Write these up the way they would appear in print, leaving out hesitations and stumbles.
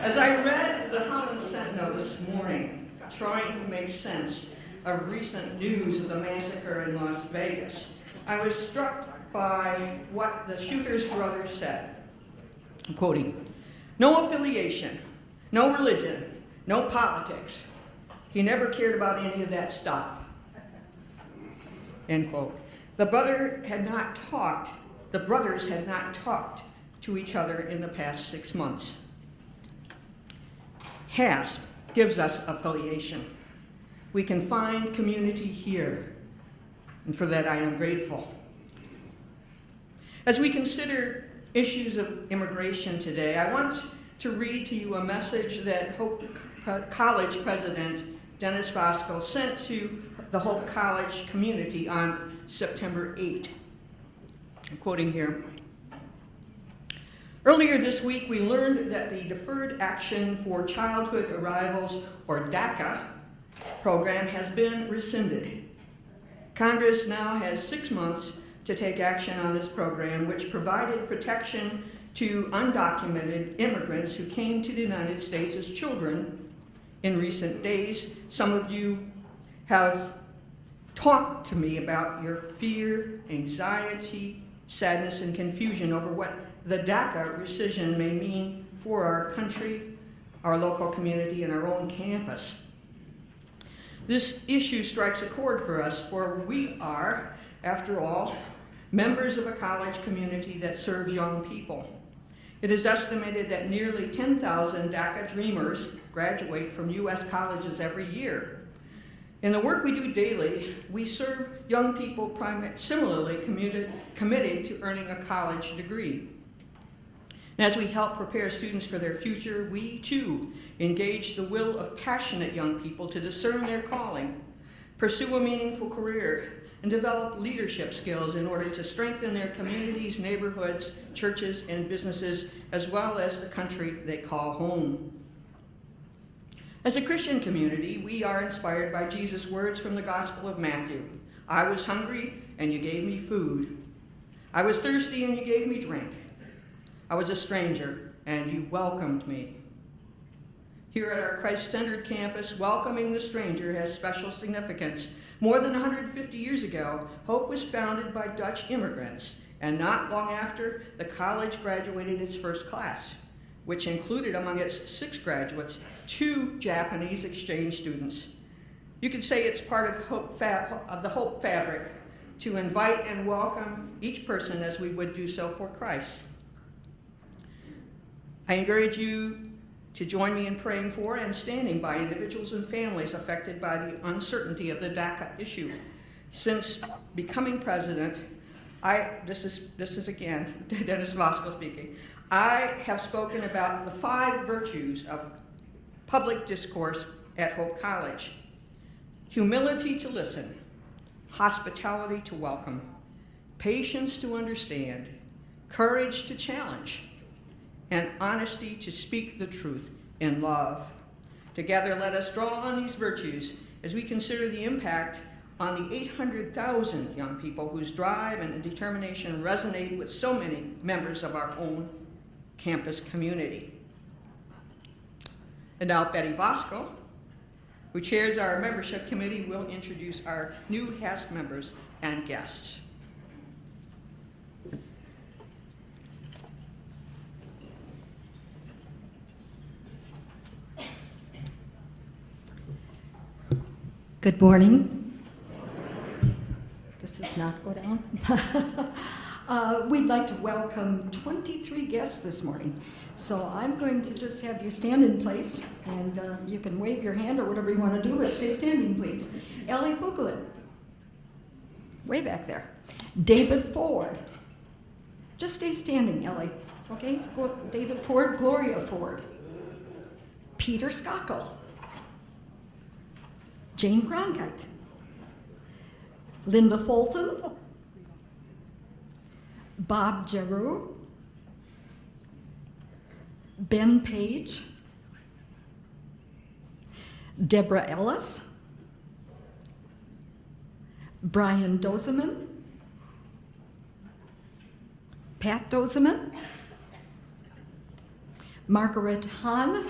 As I read the Holland Sentinel this morning, trying to make sense of recent news of the massacre in Las Vegas, I was struck by what the shooter's brother said. I'm quoting, "No affiliation, no religion, no politics. He never cared about any of that stuff." End quote. The brothers had not talked to each other in the past 6 months. HASP gives us affiliation. We can find community here, and for that I am grateful. As we consider issues of immigration today, I want to read to you a message that Hope College President Dennis Vosco sent to the Hope College community on September 8. I'm quoting here. "Earlier this week, we learned that the Deferred Action for Childhood Arrivals, or DACA, program has been rescinded. Congress now has 6 months to take action on this program, which provided protection to undocumented immigrants who came to the United States as children. In recent days, some of you have talked to me about your fear, anxiety, sadness, and confusion over what the DACA rescission may mean for our country, our local community, and our own campus. This issue strikes a chord for us, for we are, after all, members of a college community that serves young people. It is estimated that nearly 10,000 DACA dreamers graduate from U.S. colleges every year. In the work we do daily, we serve young people similarly committed to earning a college degree. And as we help prepare students for their future, we too engage the will of passionate young people to discern their calling, pursue a meaningful career, and develop leadership skills in order to strengthen their communities, neighborhoods, churches, and businesses, as well as the country they call home. As a Christian community, we are inspired by Jesus' words from the Gospel of Matthew. "I was hungry, and you gave me food. I was thirsty, and you gave me drink. I was a stranger, and you welcomed me." Here at our Christ-centered campus, welcoming the stranger has special significance. More than 150 years ago, Hope was founded by Dutch immigrants, and not long after, the college graduated its first class, which included among its 6 graduates 2 Japanese exchange students. You could say it's part of the Hope fabric to invite and welcome each person as we would do so for Christ. I encourage you to join me in praying for and standing by individuals and families affected by the uncertainty of the DACA issue. Since becoming president, this is again, Dennis Vosco speaking, I have spoken about the 5 virtues of public discourse at Hope College: humility to listen, hospitality to welcome, patience to understand, courage to challenge, and honesty to speak the truth in love. Together, let us draw on these virtues as we consider the impact on the 800,000 young people whose drive and determination resonate with so many members of our own campus community. And now Betty Vosco, who chairs our membership committee, will introduce our new HASP members and guests. Good morning. This does not go down. We'd like to welcome 23 guests this morning. So I'm going to just have you stand in place, and you can wave your hand or whatever you want to do, but stay standing, please. Ellie Buglin, way back there. David Ford. Just stay standing, Ellie. Okay? David Ford, Gloria Ford. Peter Skockel. Jane Cronkite, Linda Fulton, Bob Giroux, Ben Page, Deborah Ellis, Brian Dozeman, Pat Dozeman, Margaret Hahn,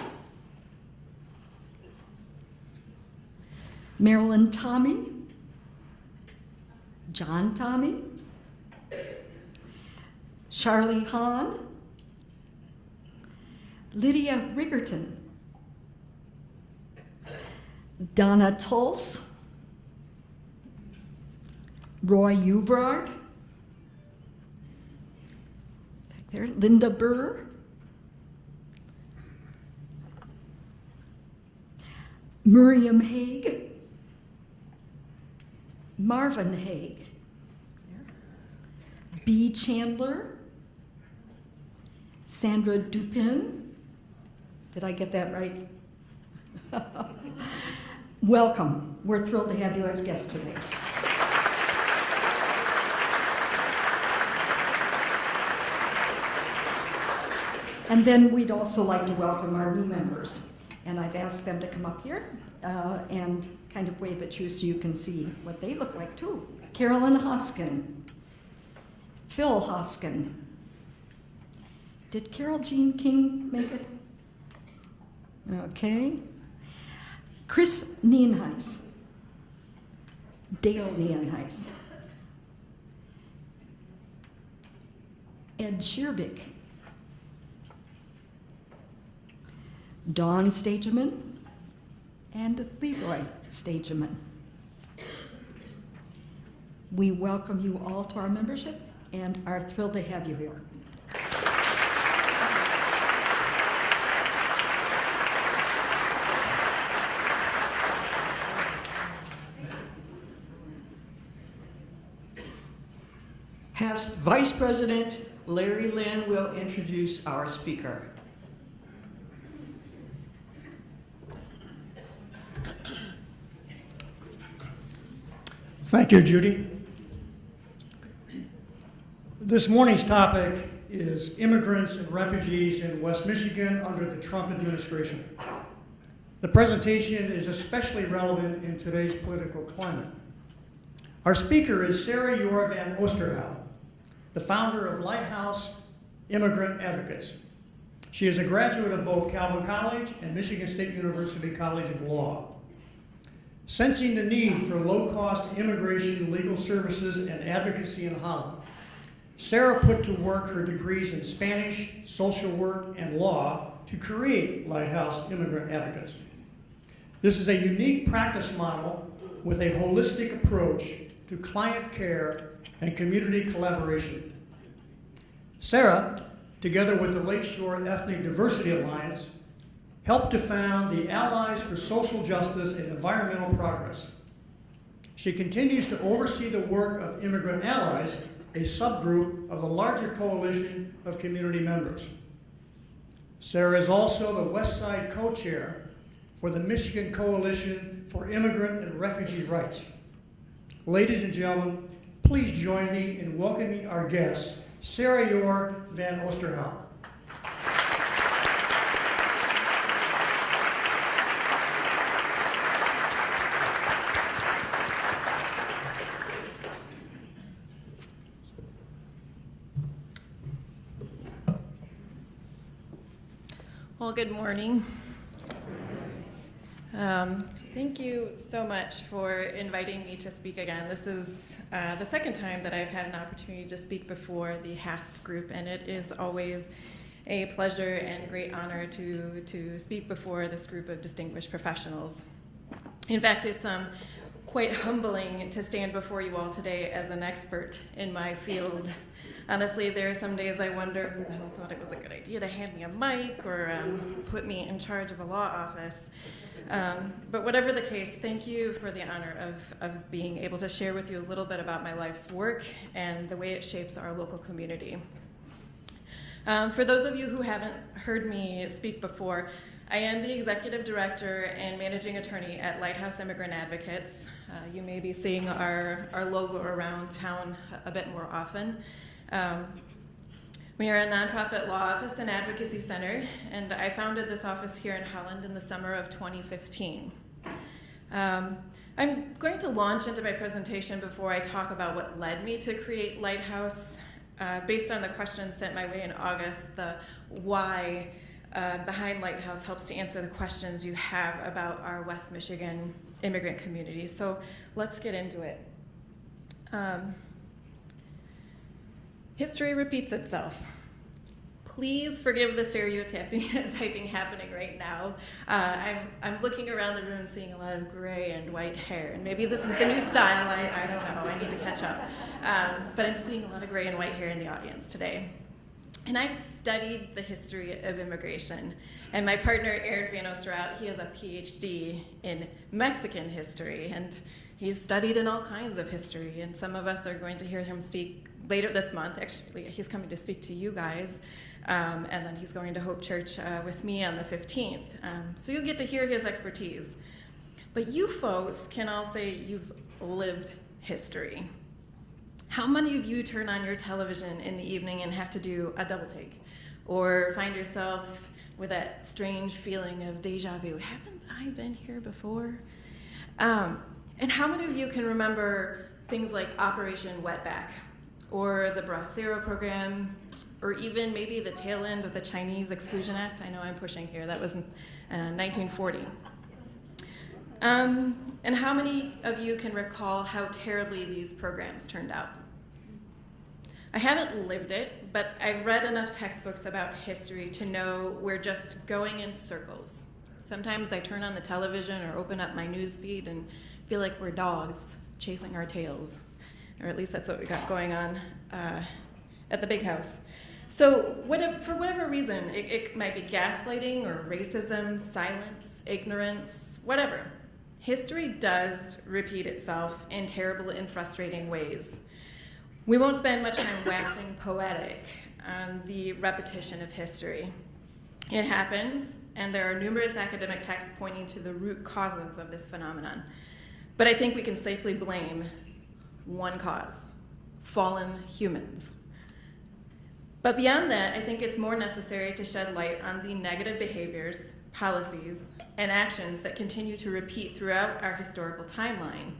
Marilyn Tommy, John Tommy, Charlie Hahn, Lydia Rigerton, Donna Tulse, Roy Uvrard, back there, Linda Burr, Miriam Haig, Marvin Haig, B. Chandler, Sandra Dupin. Did I get that right? Welcome. We're thrilled to have you as guests today. And then we'd also like to welcome our new members. And I've asked them to come up here and kind of wave at you so you can see what they look like too. Carolyn Hoskin, Phil Hoskin. Did Carol Jean King make it? Okay. Chris Nienhuis, Dale Nienhuis, Ed Sheerbick, Dawn Stageman, and Leroy Stageman. We welcome you all to our membership and are thrilled to have you here. HASP Vice President Larry Lynn will introduce our speaker. Thank you, Judy. This morning's topic is immigrants and refugees in West Michigan under the Trump administration. The presentation is especially relevant in today's political climate. Our speaker is Sarah Yore-Van Oosterhout, the founder of Lighthouse Immigrant Advocates. She is a graduate of both Calvin College and Michigan State University College of Law. Sensing the need for low-cost immigration, legal services, and advocacy in Holland, Sarah put to work her degrees in Spanish, social work, and law to create Lighthouse Immigrant Advocates. This is a unique practice model with a holistic approach to client care and community collaboration. Sarah, together with the Lakeshore Ethnic Diversity Alliance, helped to found the Allies for Social Justice and Environmental Progress. She continues to oversee the work of Immigrant Allies, a subgroup of the larger coalition of community members. Sarah is also the West Side co-chair for the Michigan Coalition for Immigrant and Refugee Rights. Ladies and gentlemen, please join me in welcoming our guest, Sarah Yore-Van Oosterhout. Well, good morning. Thank you so much for inviting me to speak again. This is the second time that I've had an opportunity to speak before the HASP group, and it is always a pleasure and great honor to speak before this group of distinguished professionals. In fact, it's quite humbling to stand before you all today as an expert in my field. Honestly, there are some days I wonder who the hell thought it was a good idea to hand me a mic or put me in charge of a law office. But whatever the case, thank you for the honor of being able to share with you a little bit about my life's work and the way it shapes our local community. For those of you who haven't heard me speak before, I am the executive director and managing attorney at Lighthouse Immigrant Advocates. You may be seeing our logo around town a bit more often. We are a nonprofit law office and advocacy center, and I founded this office here in Holland in the summer of 2015. I'm going to launch into my presentation before I talk about what led me to create Lighthouse, based on the question sent my way in August, the why behind Lighthouse helps to answer the questions you have about our West Michigan immigrant community. So let's get into it. History repeats itself. Please forgive the stereotyping happening right now. I'm looking around the room and seeing a lot of gray and white hair, and maybe this is the new style, I don't know, I need to catch up. But I'm seeing a lot of gray and white hair in the audience today. And I've studied the history of immigration, and my partner, Sarah Yore-Van Oosterhout, he has a PhD in Mexican history, and he's studied in all kinds of history, and some of us are going to hear him speak later this month. Actually, he's coming to speak to you guys. And then he's going to Hope Church with me on the 15th. So you'll get to hear his expertise. But you folks can all say you've lived history. How many of you turn on your television in the evening and have to do a double take? Or find yourself with that strange feeling of deja vu? Haven't I been here before? And how many of you can remember things like Operation Wetback, or the Bracero program, or even maybe the tail end of the Chinese Exclusion Act? I know I'm pushing here. That was in 1940. And how many of you can recall how terribly these programs turned out? I haven't lived it, but I've read enough textbooks about history to know we're just going in circles. Sometimes I turn on the television or open up my news feed and feel like we're dogs chasing our tails. Or at least that's what we got going on at the big house. So for whatever reason, it might be gaslighting or racism, silence, ignorance, whatever. History does repeat itself in terrible and frustrating ways. We won't spend much time waxing poetic on the repetition of history. It happens, and there are numerous academic texts pointing to the root causes of this phenomenon. But I think we can safely blame one cause: fallen humans. But beyond that, I think it's more necessary to shed light on the negative behaviors, policies, and actions that continue to repeat throughout our historical timeline.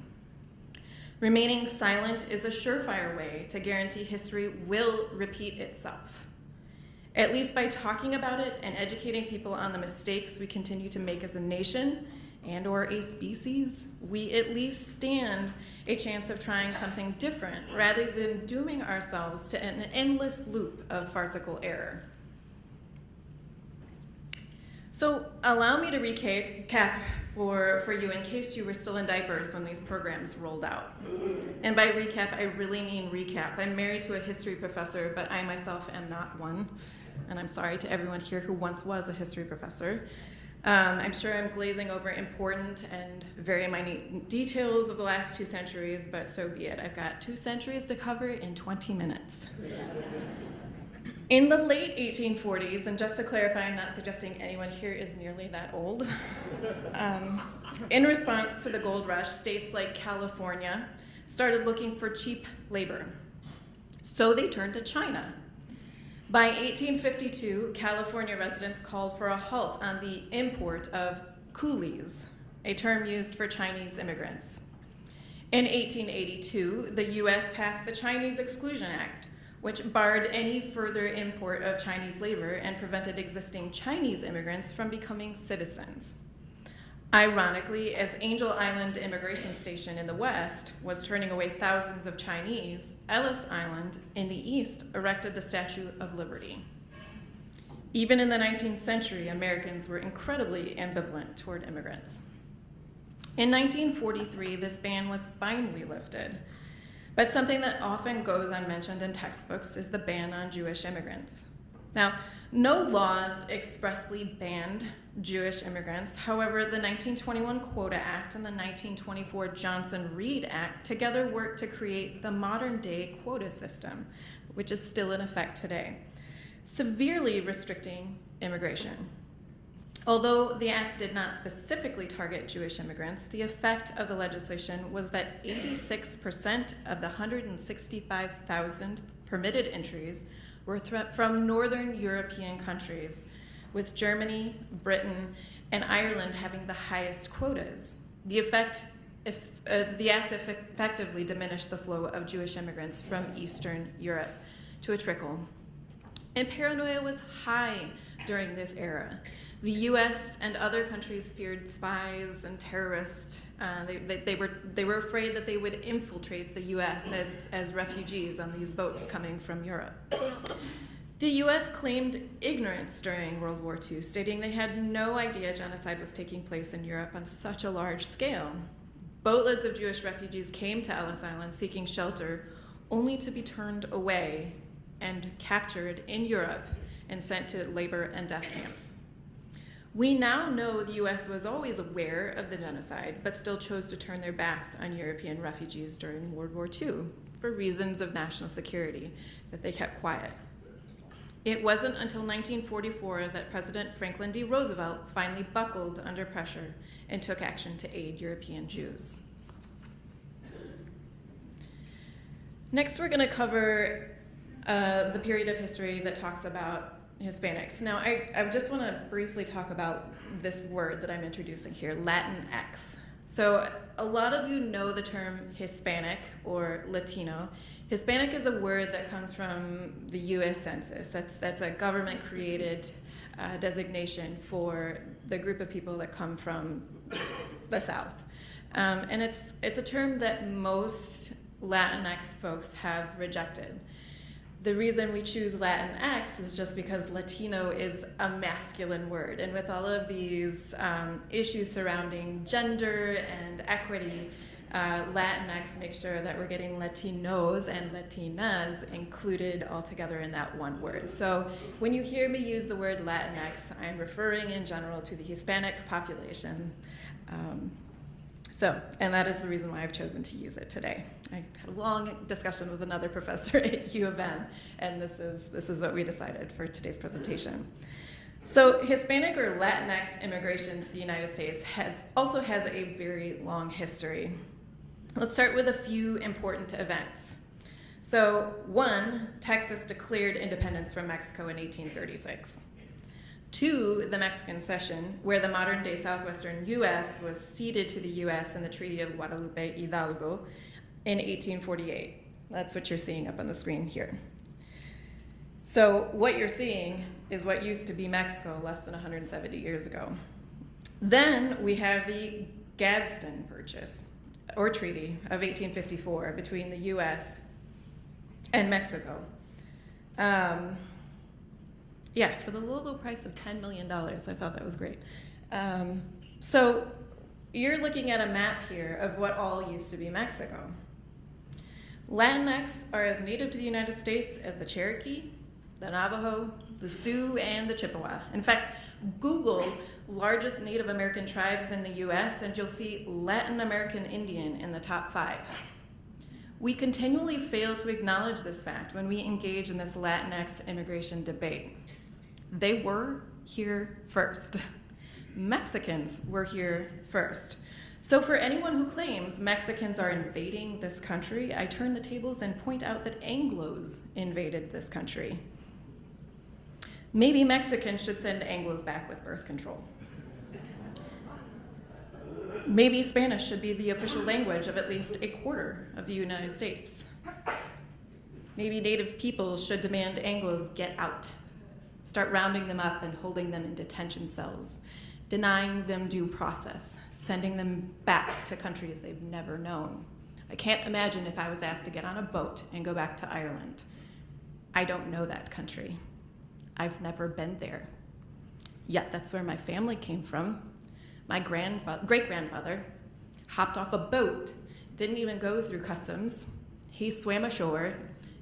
Remaining silent is a surefire way to guarantee history will repeat itself. At least by talking about it and educating people on the mistakes we continue to make as a nation and/or a species, we at least stand a chance of trying something different rather than dooming ourselves to an endless loop of farcical error. So allow me to recap for you in case you were still in diapers when these programs rolled out. And by recap, I really mean recap. I'm married to a history professor, but I myself am not one. And I'm sorry to everyone here who once was a history professor. I'm sure I'm glazing over important and very minute details of the last 2 centuries, but so be it. I've got 2 centuries to cover in 20 minutes. In the late 1840s, and just to clarify, I'm not suggesting anyone here is nearly that old, in response to the gold rush, states like California started looking for cheap labor. So they turned to China. By 1852, California residents called for a halt on the import of coolies, a term used for Chinese immigrants. In 1882, the US passed the Chinese Exclusion Act, which barred any further import of Chinese labor and prevented existing Chinese immigrants from becoming citizens. Ironically, as Angel Island Immigration Station in the west was turning away thousands of Chinese, Ellis Island in the east erected the Statue of Liberty. Even in the 19th century, Americans were incredibly ambivalent toward immigrants. In 1943, this ban was finally lifted, but something that often goes unmentioned in textbooks is the ban on Jewish immigrants. Now, no laws expressly banned Jewish immigrants. However, the 1921 Quota Act and the 1924 Johnson-Reed Act together worked to create the modern-day quota system, which is still in effect today, severely restricting immigration. Although the act did not specifically target Jewish immigrants, the effect of the legislation was that 86% of the 165,000 permitted entries were from Northern European countries, with Germany, Britain, and Ireland having the highest quotas. The act effectively diminished the flow of Jewish immigrants from Eastern Europe to a trickle. And paranoia was high during this era. The US and other countries feared spies and terrorists. They were afraid that they would infiltrate the US as refugees on these boats coming from Europe. The US claimed ignorance during World War II, stating they had no idea genocide was taking place in Europe on such a large scale. Boatloads of Jewish refugees came to Ellis Island seeking shelter, only to be turned away and captured in Europe and sent to labor and death camps. We now know the US was always aware of the genocide, but still chose to turn their backs on European refugees during World War II for reasons of national security, that they kept quiet. It wasn't until 1944 that President Franklin D. Roosevelt finally buckled under pressure and took action to aid European Jews. Next, we're going to cover the period of history that talks about Hispanics. Now, I just want to briefly talk about this word that I'm introducing here, Latinx. So a lot of you know the term Hispanic or Latino. Hispanic is a word that comes from the US Census. That's a government-created designation for the group of people that come from the South. And it's a term that most Latinx folks have rejected. The reason we choose Latinx is just because Latino is a masculine word. And with all of these issues surrounding gender and equity, Latinx makes sure that we're getting Latinos and Latinas included all together in that one word. So when you hear me use the word Latinx, I'm referring in general to the Hispanic population. And that is the reason why I've chosen to use it today. I had a long discussion with another professor at U of M, and this is what we decided for today's presentation. So Hispanic or Latinx immigration to the United States also has a very long history. Let's start with a few important events. So 1, Texas declared independence from Mexico in 1836. 2, the Mexican Cession, where the modern-day southwestern U.S. was ceded to the U.S. in the Treaty of Guadalupe Hidalgo in 1848. That's what you're seeing up on the screen here. So what you're seeing is what used to be Mexico less than 170 years ago. Then we have the Gadsden Purchase, or Treaty, of 1854 between the U.S. and Mexico. For the low price of $10 million. I thought that was great. So you're looking at a map here of what all used to be Mexico. Latinx are as native to the United States as the Cherokee, the Navajo, the Sioux, and the Chippewa. In fact, Google largest Native American tribes in the US, and you'll see Latin American Indian in the top 5. We continually fail to acknowledge this fact when we engage in this Latinx immigration debate. They were here first. Mexicans were here first. So for anyone who claims Mexicans are invading this country, I turn the tables and point out that Anglos invaded this country. Maybe Mexicans should send Anglos back with birth control. Maybe Spanish should be the official language of at least a quarter of the United States. Maybe Native people should demand Anglos get out. Start rounding them up and holding them in detention cells, denying them due process, sending them back to countries they've never known. I can't imagine if I was asked to get on a boat and go back to Ireland. I don't know that country. I've never been there. Yet that's where my family came from. My great-grandfather hopped off a boat, didn't even go through customs. He swam ashore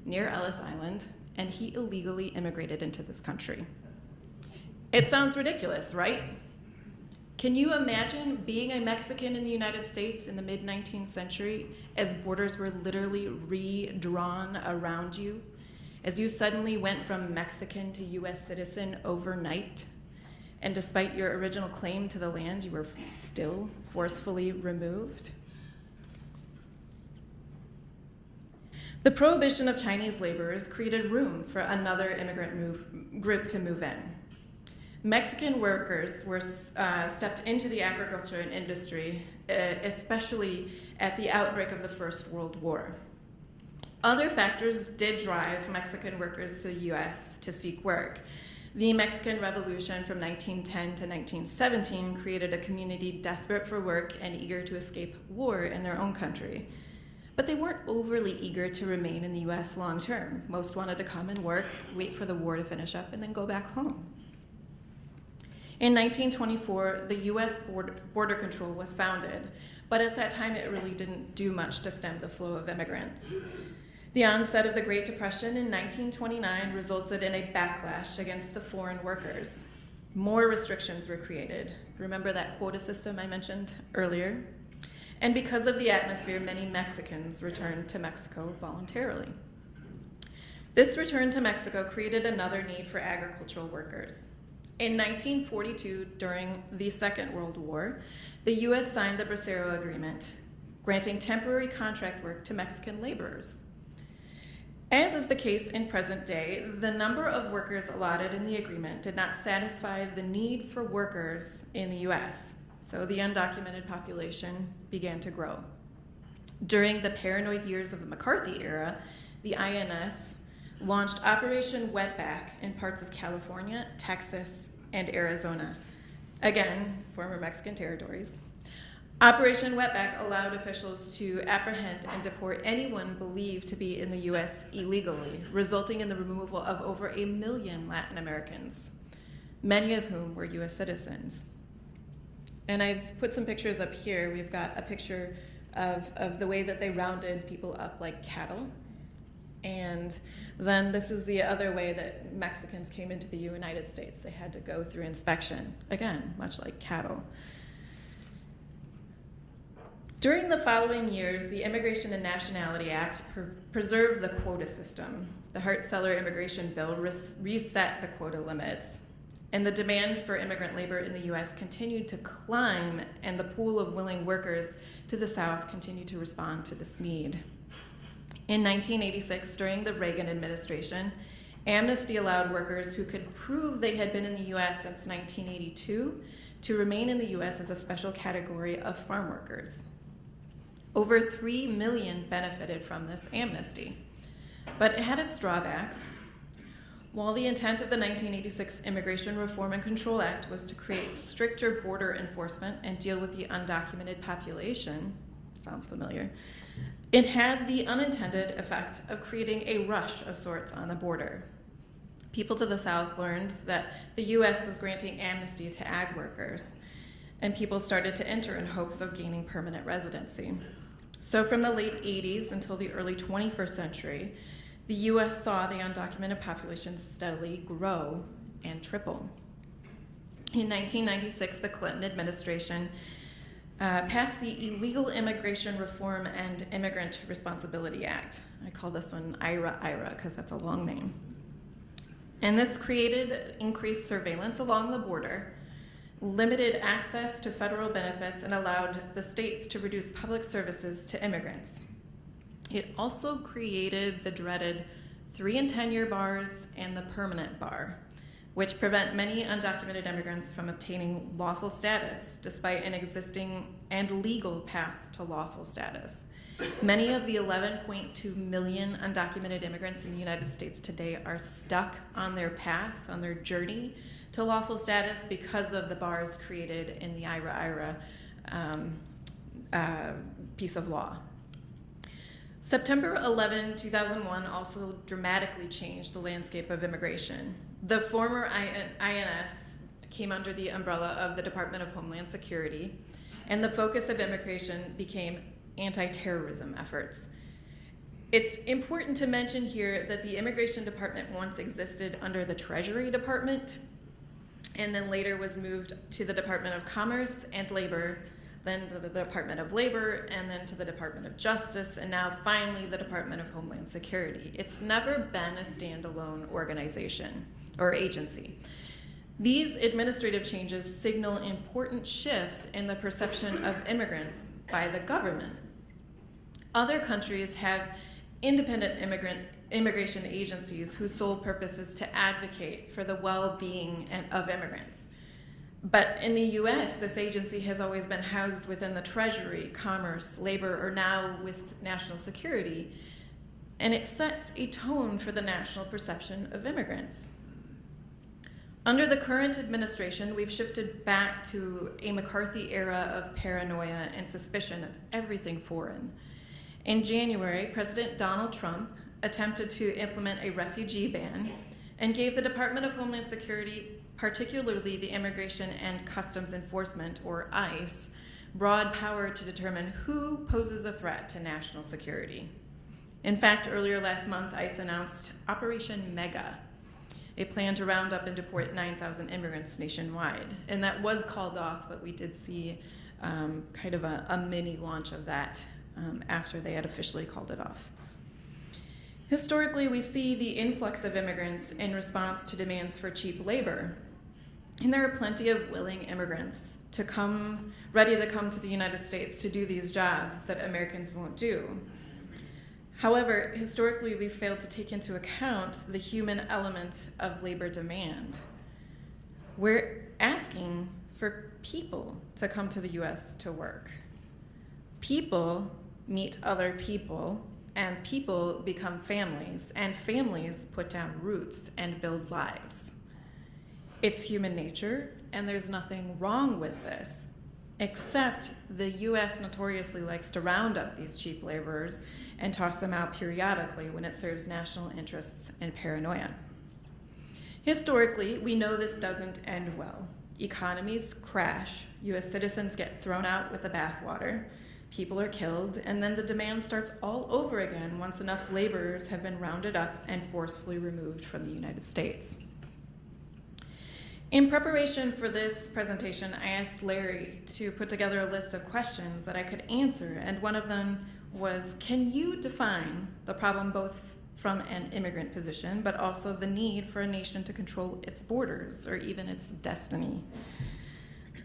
near Ellis Island, and he illegally immigrated into this country. It sounds ridiculous, right? Can you imagine being a Mexican in the United States in the mid-19th century as borders were literally redrawn around you? As you suddenly went from Mexican to US citizen overnight, and despite your original claim to the land, you were still forcefully removed? The prohibition of Chinese laborers created room for another immigrant group to move in. Mexican workers were stepped into the agriculture and industry, especially at the outbreak of the First World War. Other factors did drive Mexican workers to the US to seek work. The Mexican Revolution from 1910 to 1917 created a community desperate for work and eager to escape war in their own country. But they weren't overly eager to remain in the US long term. Most wanted to come and work, wait for the war to finish up, and then go back home. In 1924, the US Border Control was founded, but at that time it really didn't do much to stem the flow of immigrants. The onset of the Great Depression in 1929 resulted in a backlash against the foreign workers. More restrictions were created. Remember that quota system I mentioned earlier? And because of the atmosphere, many Mexicans returned to Mexico voluntarily. This return to Mexico created another need for agricultural workers. In 1942, during the Second World War, the US signed the Bracero Agreement, granting temporary contract work to Mexican laborers. As is the case in present day, the number of workers allotted in the agreement did not satisfy the need for workers in the US, so the undocumented population began to grow. During the paranoid years of the McCarthy era, the INS launched Operation Wetback in parts of California, Texas, and Arizona. Again, former Mexican territories. Operation Wetback allowed officials to apprehend and deport anyone believed to be in the US illegally, resulting in the removal of over 1 million Latin Americans, many of whom were US citizens. And I've put some pictures up here. We've got a picture of the way that they rounded people up like cattle. And then this is the other way that Mexicans came into the United States. They had to go through inspection, again, much like cattle. During the following years, the Immigration and Nationality Act preserved the quota system. The Hart-Celler immigration bill reset the quota limits, and the demand for immigrant labor in the US continued to climb, and the pool of willing workers to the South continued to respond to this need. In 1986, during the Reagan administration, amnesty allowed workers who could prove they had been in the US since 1982 to remain in the US as a special category of farm workers. Over 3 million benefited from this amnesty, but it had its drawbacks. While the intent of the 1986 Immigration Reform and Control Act was to create stricter border enforcement and deal with the undocumented population, sounds familiar, it had the unintended effect of creating a rush of sorts on the border. People to the South learned that the US was granting amnesty to ag workers, and people started to enter in hopes of gaining permanent residency. So from the late 80s until the early 21st century, the US saw the undocumented population steadily grow and triple. In 1996, the Clinton administration passed the Illegal Immigration Reform and Immigrant Responsibility Act. I call this one IRA because that's a long name. And this created increased surveillance along the border, limited access to federal benefits, and allowed the states to reduce public services to immigrants. It also created the dreaded 3 and 10-year bars and the permanent bar, which prevent many undocumented immigrants from obtaining lawful status, despite an existing and legal path to lawful status. Many of the 11.2 million undocumented immigrants in the United States today are stuck on their path, on their journey to lawful status because of the bars created in the IRA piece of law. September 11, 2001 also dramatically changed the landscape of immigration. The former INS came under the umbrella of the Department of Homeland Security, and the focus of immigration became anti-terrorism efforts. It's important to mention here that the Immigration Department once existed under the Treasury Department, and then later was moved to the Department of Commerce and Labor, then to the Department of Labor, and then to the Department of Justice, and now finally the Department of Homeland Security. It's never been a standalone organization or agency. These administrative changes signal important shifts in the perception of immigrants by the government. Other countries have independent immigration agencies whose sole purpose is to advocate for the well-being of immigrants. But in the US, this agency has always been housed within the Treasury, Commerce, Labor, or now with National Security, and it sets a tone for the national perception of immigrants. Under the current administration, we've shifted back to a McCarthy era of paranoia and suspicion of everything foreign. In January, President Donald Trump attempted to implement a refugee ban and gave the Department of Homeland Security, particularly the Immigration and Customs Enforcement, or ICE, broad power to determine who poses a threat to national security. In fact, earlier last month, ICE announced Operation Mega, a plan to round up and deport 9,000 immigrants nationwide. And that was called off, but we did see kind of a mini launch of that after they had officially called it off. Historically, we see the influx of immigrants in response to demands for cheap labor. And there are plenty of willing immigrants ready to come to the United States to do these jobs that Americans won't do. However, historically, we've failed to take into account the human element of labor demand. We're asking for people to come to the US to work. People meet other people, and people become families, and families put down roots and build lives. It's human nature, and there's nothing wrong with this, except the US notoriously likes to round up these cheap laborers and toss them out periodically when it serves national interests and paranoia. Historically, we know this doesn't end well. Economies crash, US citizens get thrown out with the bathwater, people are killed, and then the demand starts all over again once enough laborers have been rounded up and forcefully removed from the United States. In preparation for this presentation, I asked Larry to put together a list of questions that I could answer, and one of them was, can you define the problem both from an immigrant position, but also the need for a nation to control its borders or even its destiny?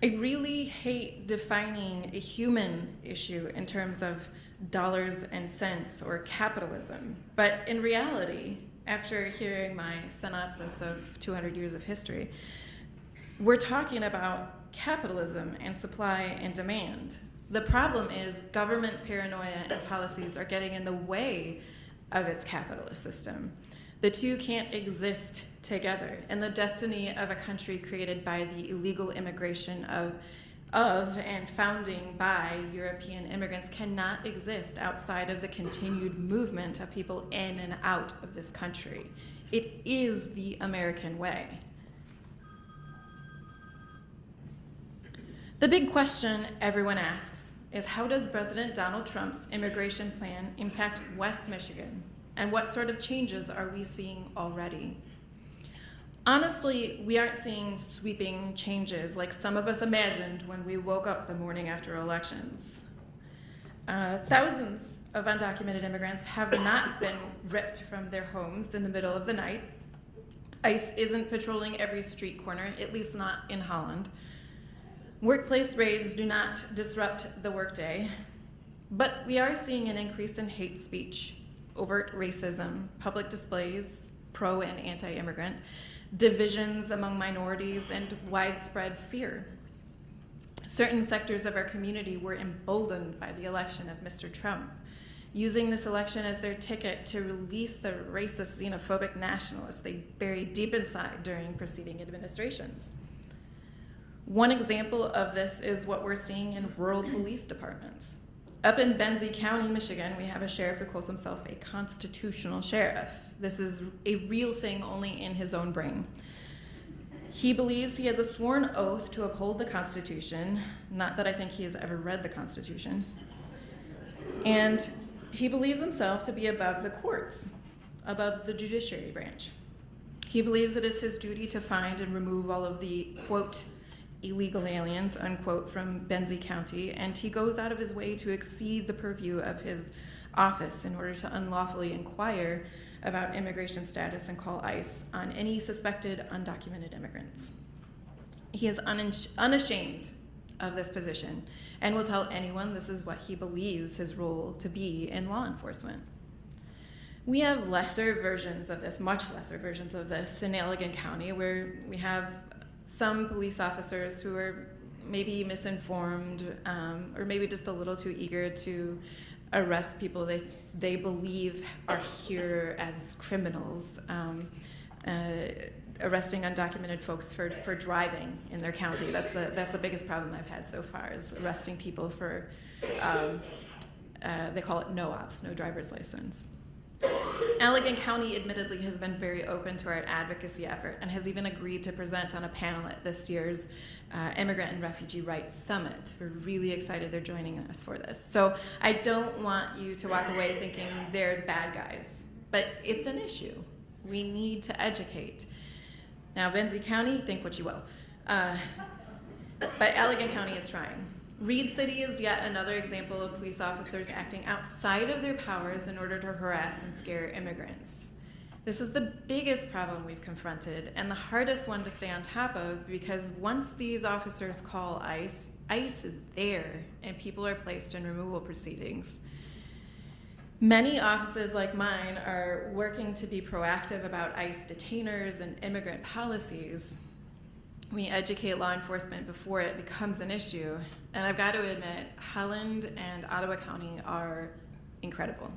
I really hate defining a human issue in terms of dollars and cents or capitalism, but in reality, after hearing my synopsis of 200 years of history, we're talking about capitalism and supply and demand. The problem is government paranoia and policies are getting in the way of its capitalist system. The two can't exist together, and the destiny of a country created by the illegal immigration of and founding by European immigrants cannot exist outside of the continued movement of people in and out of this country. It is the American way. The big question everyone asks is, how does President Donald Trump's immigration plan impact West Michigan? And what sort of changes are we seeing already? Honestly, we aren't seeing sweeping changes like some of us imagined when we woke up the morning after elections. Thousands of undocumented immigrants have not been ripped from their homes in the middle of the night. ICE isn't patrolling every street corner, at least not in Holland. Workplace raids do not disrupt the workday, but we are seeing an increase in hate speech, overt racism, public displays, pro and anti-immigrant, divisions among minorities, and widespread fear. Certain sectors of our community were emboldened by the election of Mr. Trump, using this election as their ticket to release the racist, xenophobic nationalists they buried deep inside during preceding administrations. One example of this is what we're seeing in rural police departments. Up in Benzie County, Michigan, we have a sheriff who calls himself a constitutional sheriff. This is a real thing only in his own brain. He believes he has a sworn oath to uphold the Constitution, not that I think he has ever read the Constitution, and he believes himself to be above the courts, above the judiciary branch. He believes it is his duty to find and remove all of the, quote, illegal aliens, unquote, from Benzie County, and he goes out of his way to exceed the purview of his office in order to unlawfully inquire about immigration status and call ICE on any suspected undocumented immigrants. He is unashamed of this position and will tell anyone this is what he believes his role to be in law enforcement. We have lesser versions of this, much lesser versions of this in Allegan County, where we have some police officers who are maybe misinformed or maybe just a little too eager to arrest people they believe are here as criminals. arresting undocumented folks for driving in their county. That's the biggest problem I've had so far, is arresting people for, they call it no ops, no driver's license. Allegan County admittedly has been very open to our advocacy effort and has even agreed to present on a panel at this year's Immigrant and Refugee Rights Summit. We're really excited they're joining us for this. So I don't want you to walk away thinking they're bad guys, but it's an issue. We need to educate. Now, Benzie County, think what you will. But Allegan County is trying. Reed City is yet another example of police officers acting outside of their powers in order to harass and scare immigrants. This is the biggest problem we've confronted and the hardest one to stay on top of, because once these officers call ICE, ICE is there and people are placed in removal proceedings. Many offices like mine are working to be proactive about ICE detainers and immigrant policies. We educate law enforcement before it becomes an issue. And I've got to admit, Holland and Ottawa County are incredible.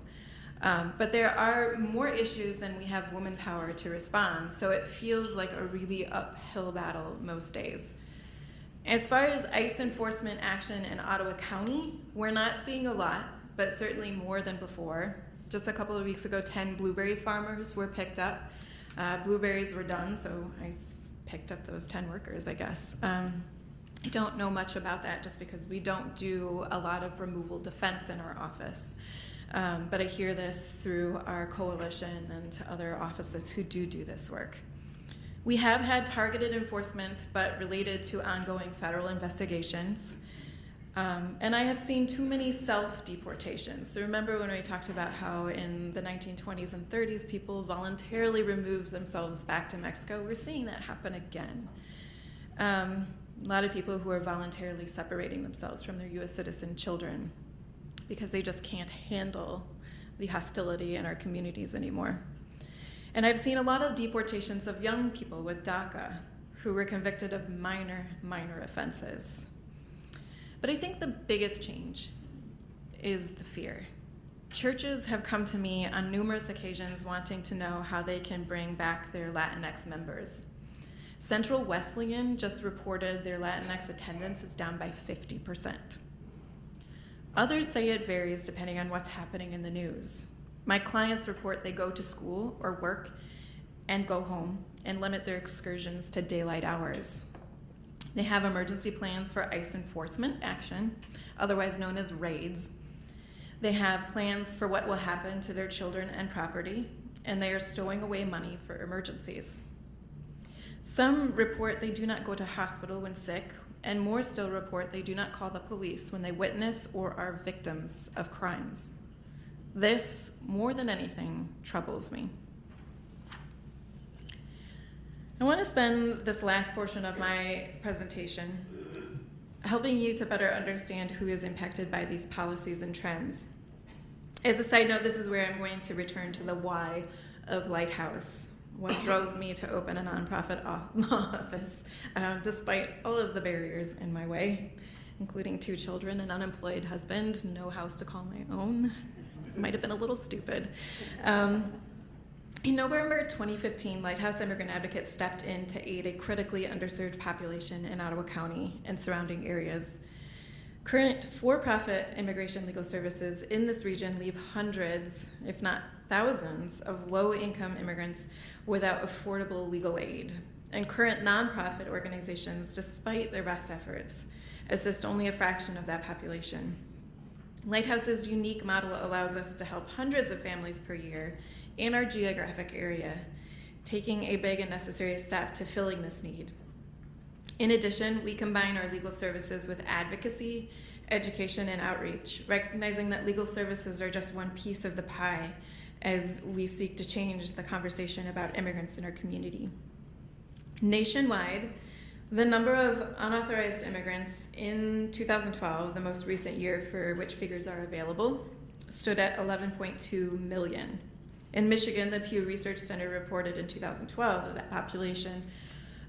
But there are more issues than we have woman power to respond, so it feels like a really uphill battle most days. As far as ICE enforcement action in Ottawa County, we're not seeing a lot, but certainly more than before. Just a couple of weeks ago, 10 blueberry farmers were picked up. Blueberries were done, so ICE picked up those 10 workers, I guess. I don't know much about that just because we don't do a lot of removal defense in our office. But I hear this through our coalition and other offices who do this work. We have had targeted enforcement, but related to ongoing federal investigations. And I have seen too many self-deportations. So remember when we talked about how in the 1920s and 30s people voluntarily removed themselves back to Mexico? We're seeing that happen again. A lot of people who are voluntarily separating themselves from their US citizen children because they just can't handle the hostility in our communities anymore. And I've seen a lot of deportations of young people with DACA who were convicted of minor offenses. But I think the biggest change is the fear. Churches have come to me on numerous occasions wanting to know how they can bring back their Latinx members. Central Wesleyan just reported their Latinx attendance is down by 50%. Others say it varies depending on what's happening in the news. My clients report they go to school or work and go home and limit their excursions to daylight hours. They have emergency plans for ICE enforcement action, otherwise known as raids. They have plans for what will happen to their children and property, and they are stowing away money for emergencies. Some report they do not go to hospital when sick, and more still report they do not call the police when they witness or are victims of crimes. This, more than anything, troubles me. I want to spend this last portion of my presentation helping you to better understand who is impacted by these policies and trends. As a side note, this is where I'm going to return to the why of Lighthouse, what drove me to open a nonprofit law office, despite all of the barriers in my way, including 2 children, an unemployed husband, no house to call my own. Might have been a little stupid. In November 2015, Lighthouse Immigrant Advocates stepped in to aid a critically underserved population in Ottawa County and surrounding areas. Current for-profit immigration legal services in this region leave hundreds, if not thousands, of low-income immigrants without affordable legal aid. And current nonprofit organizations, despite their best efforts, assist only a fraction of that population. Lighthouse's unique model allows us to help hundreds of families per year in our geographic area, taking a big and necessary step to filling this need. In addition, we combine our legal services with advocacy, education, and outreach, recognizing that legal services are just one piece of the pie as we seek to change the conversation about immigrants in our community. Nationwide, the number of unauthorized immigrants in 2012, the most recent year for which figures are available, stood at 11.2 million. In Michigan, the Pew Research Center reported in 2012 that that population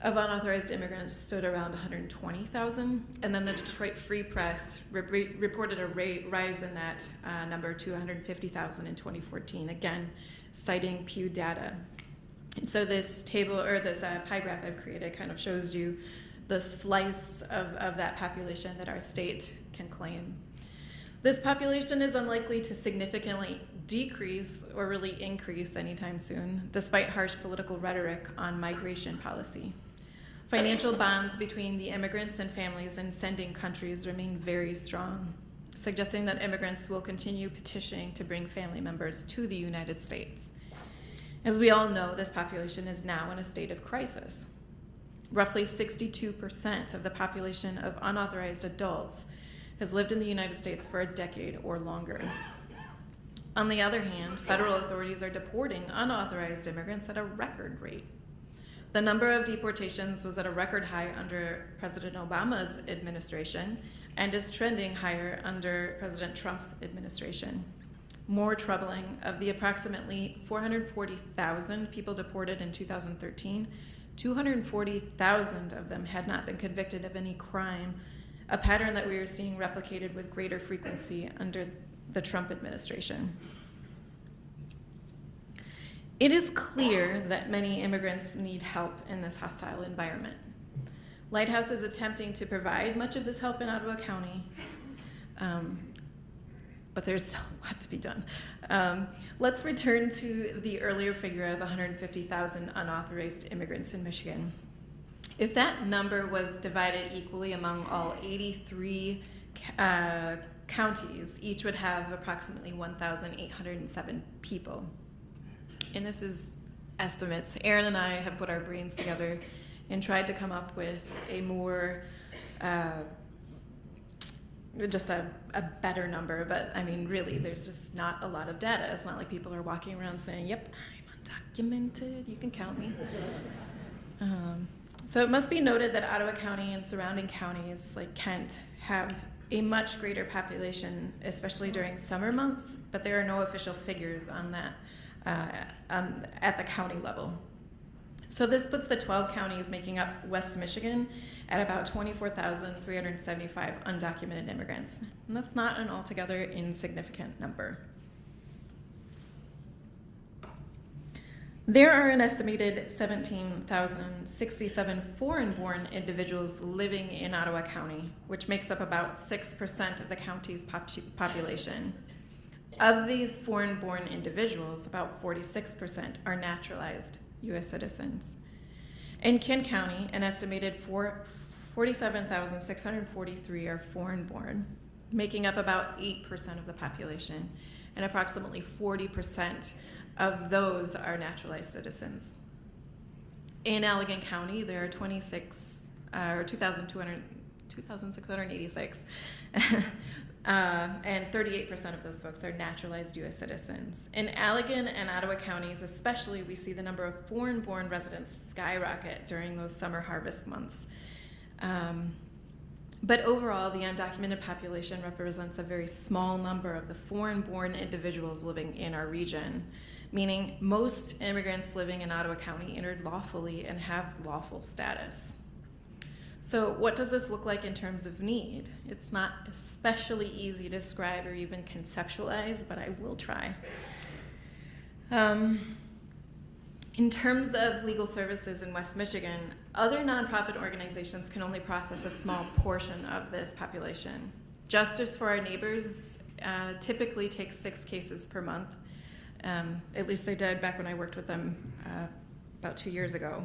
of unauthorized immigrants stood around 120,000, and then the Detroit Free Press reported a rise in that number to 150,000 in 2014, again, citing Pew data. So this table, or this pie graph I've created, kind of shows you the slice of that population that our state can claim. This population is unlikely to significantly decrease or really increase anytime soon, despite harsh political rhetoric on migration policy. Financial bonds between the immigrants and families in sending countries remain very strong, suggesting that immigrants will continue petitioning to bring family members to the United States. As we all know, this population is now in a state of crisis. Roughly 62% of the population of unauthorized adults has lived in the United States for a decade or longer. On the other hand, federal authorities are deporting unauthorized immigrants at a record rate. The number of deportations was at a record high under President Obama's administration and is trending higher under President Trump's administration. More troubling, of the approximately 440,000 people deported in 2013, 240,000 of them had not been convicted of any crime, a pattern that we are seeing replicated with greater frequency under the Trump administration. It is clear that many immigrants need help in this hostile environment. Lighthouse is attempting to provide much of this help in Ottawa County, but there's still a lot to be done. Let's return to the earlier figure of 150,000 unauthorized immigrants in Michigan. If that number was divided equally among all 83 counties, each would have approximately 1,807 people. And this is estimates. Aaron and I have put our brains together and tried to come up with a more, just a better number, but I mean, really, there's just not a lot of data. It's not like people are walking around saying, yep, I'm undocumented, you can count me. So it must be noted that Ottawa County and surrounding counties like Kent have a much greater population, especially during summer months, but there are no official figures on that at the county level. So this puts the 12 counties making up West Michigan at about 24,375 undocumented immigrants. And that's not an altogether insignificant number. There are an estimated 17,067 foreign-born individuals living in Ottawa County, which makes up about 6% of the county's population. Of these foreign-born individuals, about 46% are naturalized U.S. citizens. In Kent County, an estimated 47,643 are foreign-born, making up about 8% of the population, and approximately 40% of those are naturalized citizens. In Allegan County, there are 2,686, and 38% of those folks are naturalized U.S. citizens. In Allegan and Ottawa counties especially, we see the number of foreign-born residents skyrocket during those summer harvest months. But overall, the undocumented population represents a very small number of the foreign-born individuals living in our region, meaning most immigrants living in Ottawa County entered lawfully and have lawful status. So what does this look like in terms of need? It's not especially easy to describe or even conceptualize, but I will try. In terms of legal services in West Michigan, other nonprofit organizations can only process a small portion of this population. Justice for Our Neighbors typically takes 6 cases per month. At least they did back when I worked with them about 2 years ago.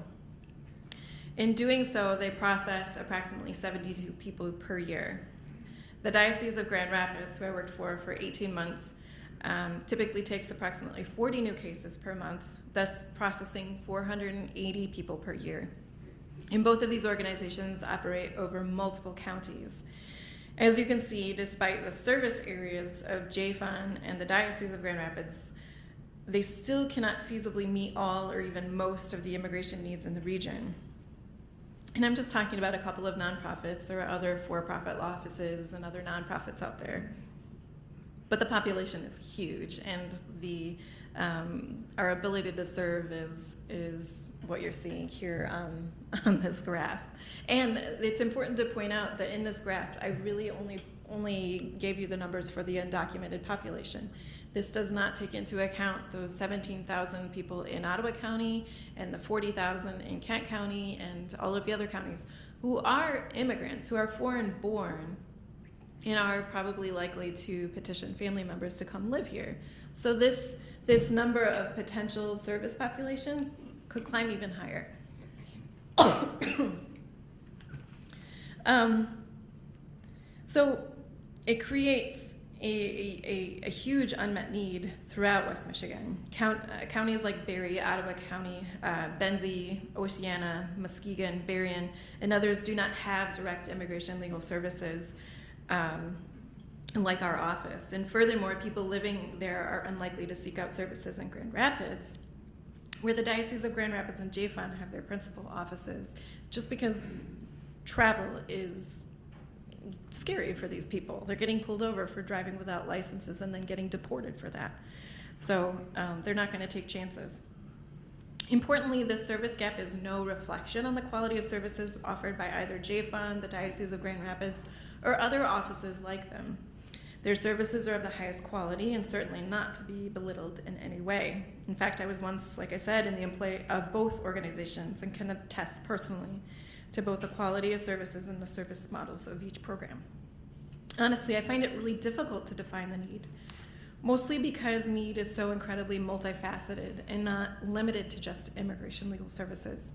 In doing so, they process approximately 72 people per year. The Diocese of Grand Rapids, who I worked for 18 months, typically takes approximately 40 new cases per month, thus processing 480 people per year. And both of these organizations operate over multiple counties. As you can see, despite the service areas of JFON and the Diocese of Grand Rapids, they still cannot feasibly meet all or even most of the immigration needs in the region. And I'm just talking about a couple of nonprofits. There are other for-profit law offices and other nonprofits out there. But the population is huge, and our ability to serve is what you're seeing here on this graph. And it's important to point out that in this graph, I really only gave you the numbers for the undocumented population. This does not take into account those 17,000 people in Ottawa County and the 40,000 in Kent County and all of the other counties who are immigrants, who are foreign born, and are probably likely to petition family members to come live here. So this number of potential service population could climb even higher. So it creates a huge unmet need throughout West Michigan. Counties like Barrie, Ottawa County, Benzie, Oceana, Muskegon, Berrien, and others do not have direct immigration legal services like our office. And furthermore, people living there are unlikely to seek out services in Grand Rapids, where the Diocese of Grand Rapids and JFUN have their principal offices, just because travel is scary for these people. They're getting pulled over for driving without licenses and then getting deported for that. So they're not going to take chances. Importantly, this service gap is no reflection on the quality of services offered by either JFUN, the Diocese of Grand Rapids, or other offices like them. Their services are of the highest quality and certainly not to be belittled in any way. In fact, I was once, like I said, in the employ of both organizations and can attest personally to both the quality of services and the service models of each program. Honestly, I find it really difficult to define the need, mostly because need is so incredibly multifaceted and not limited to just immigration legal services.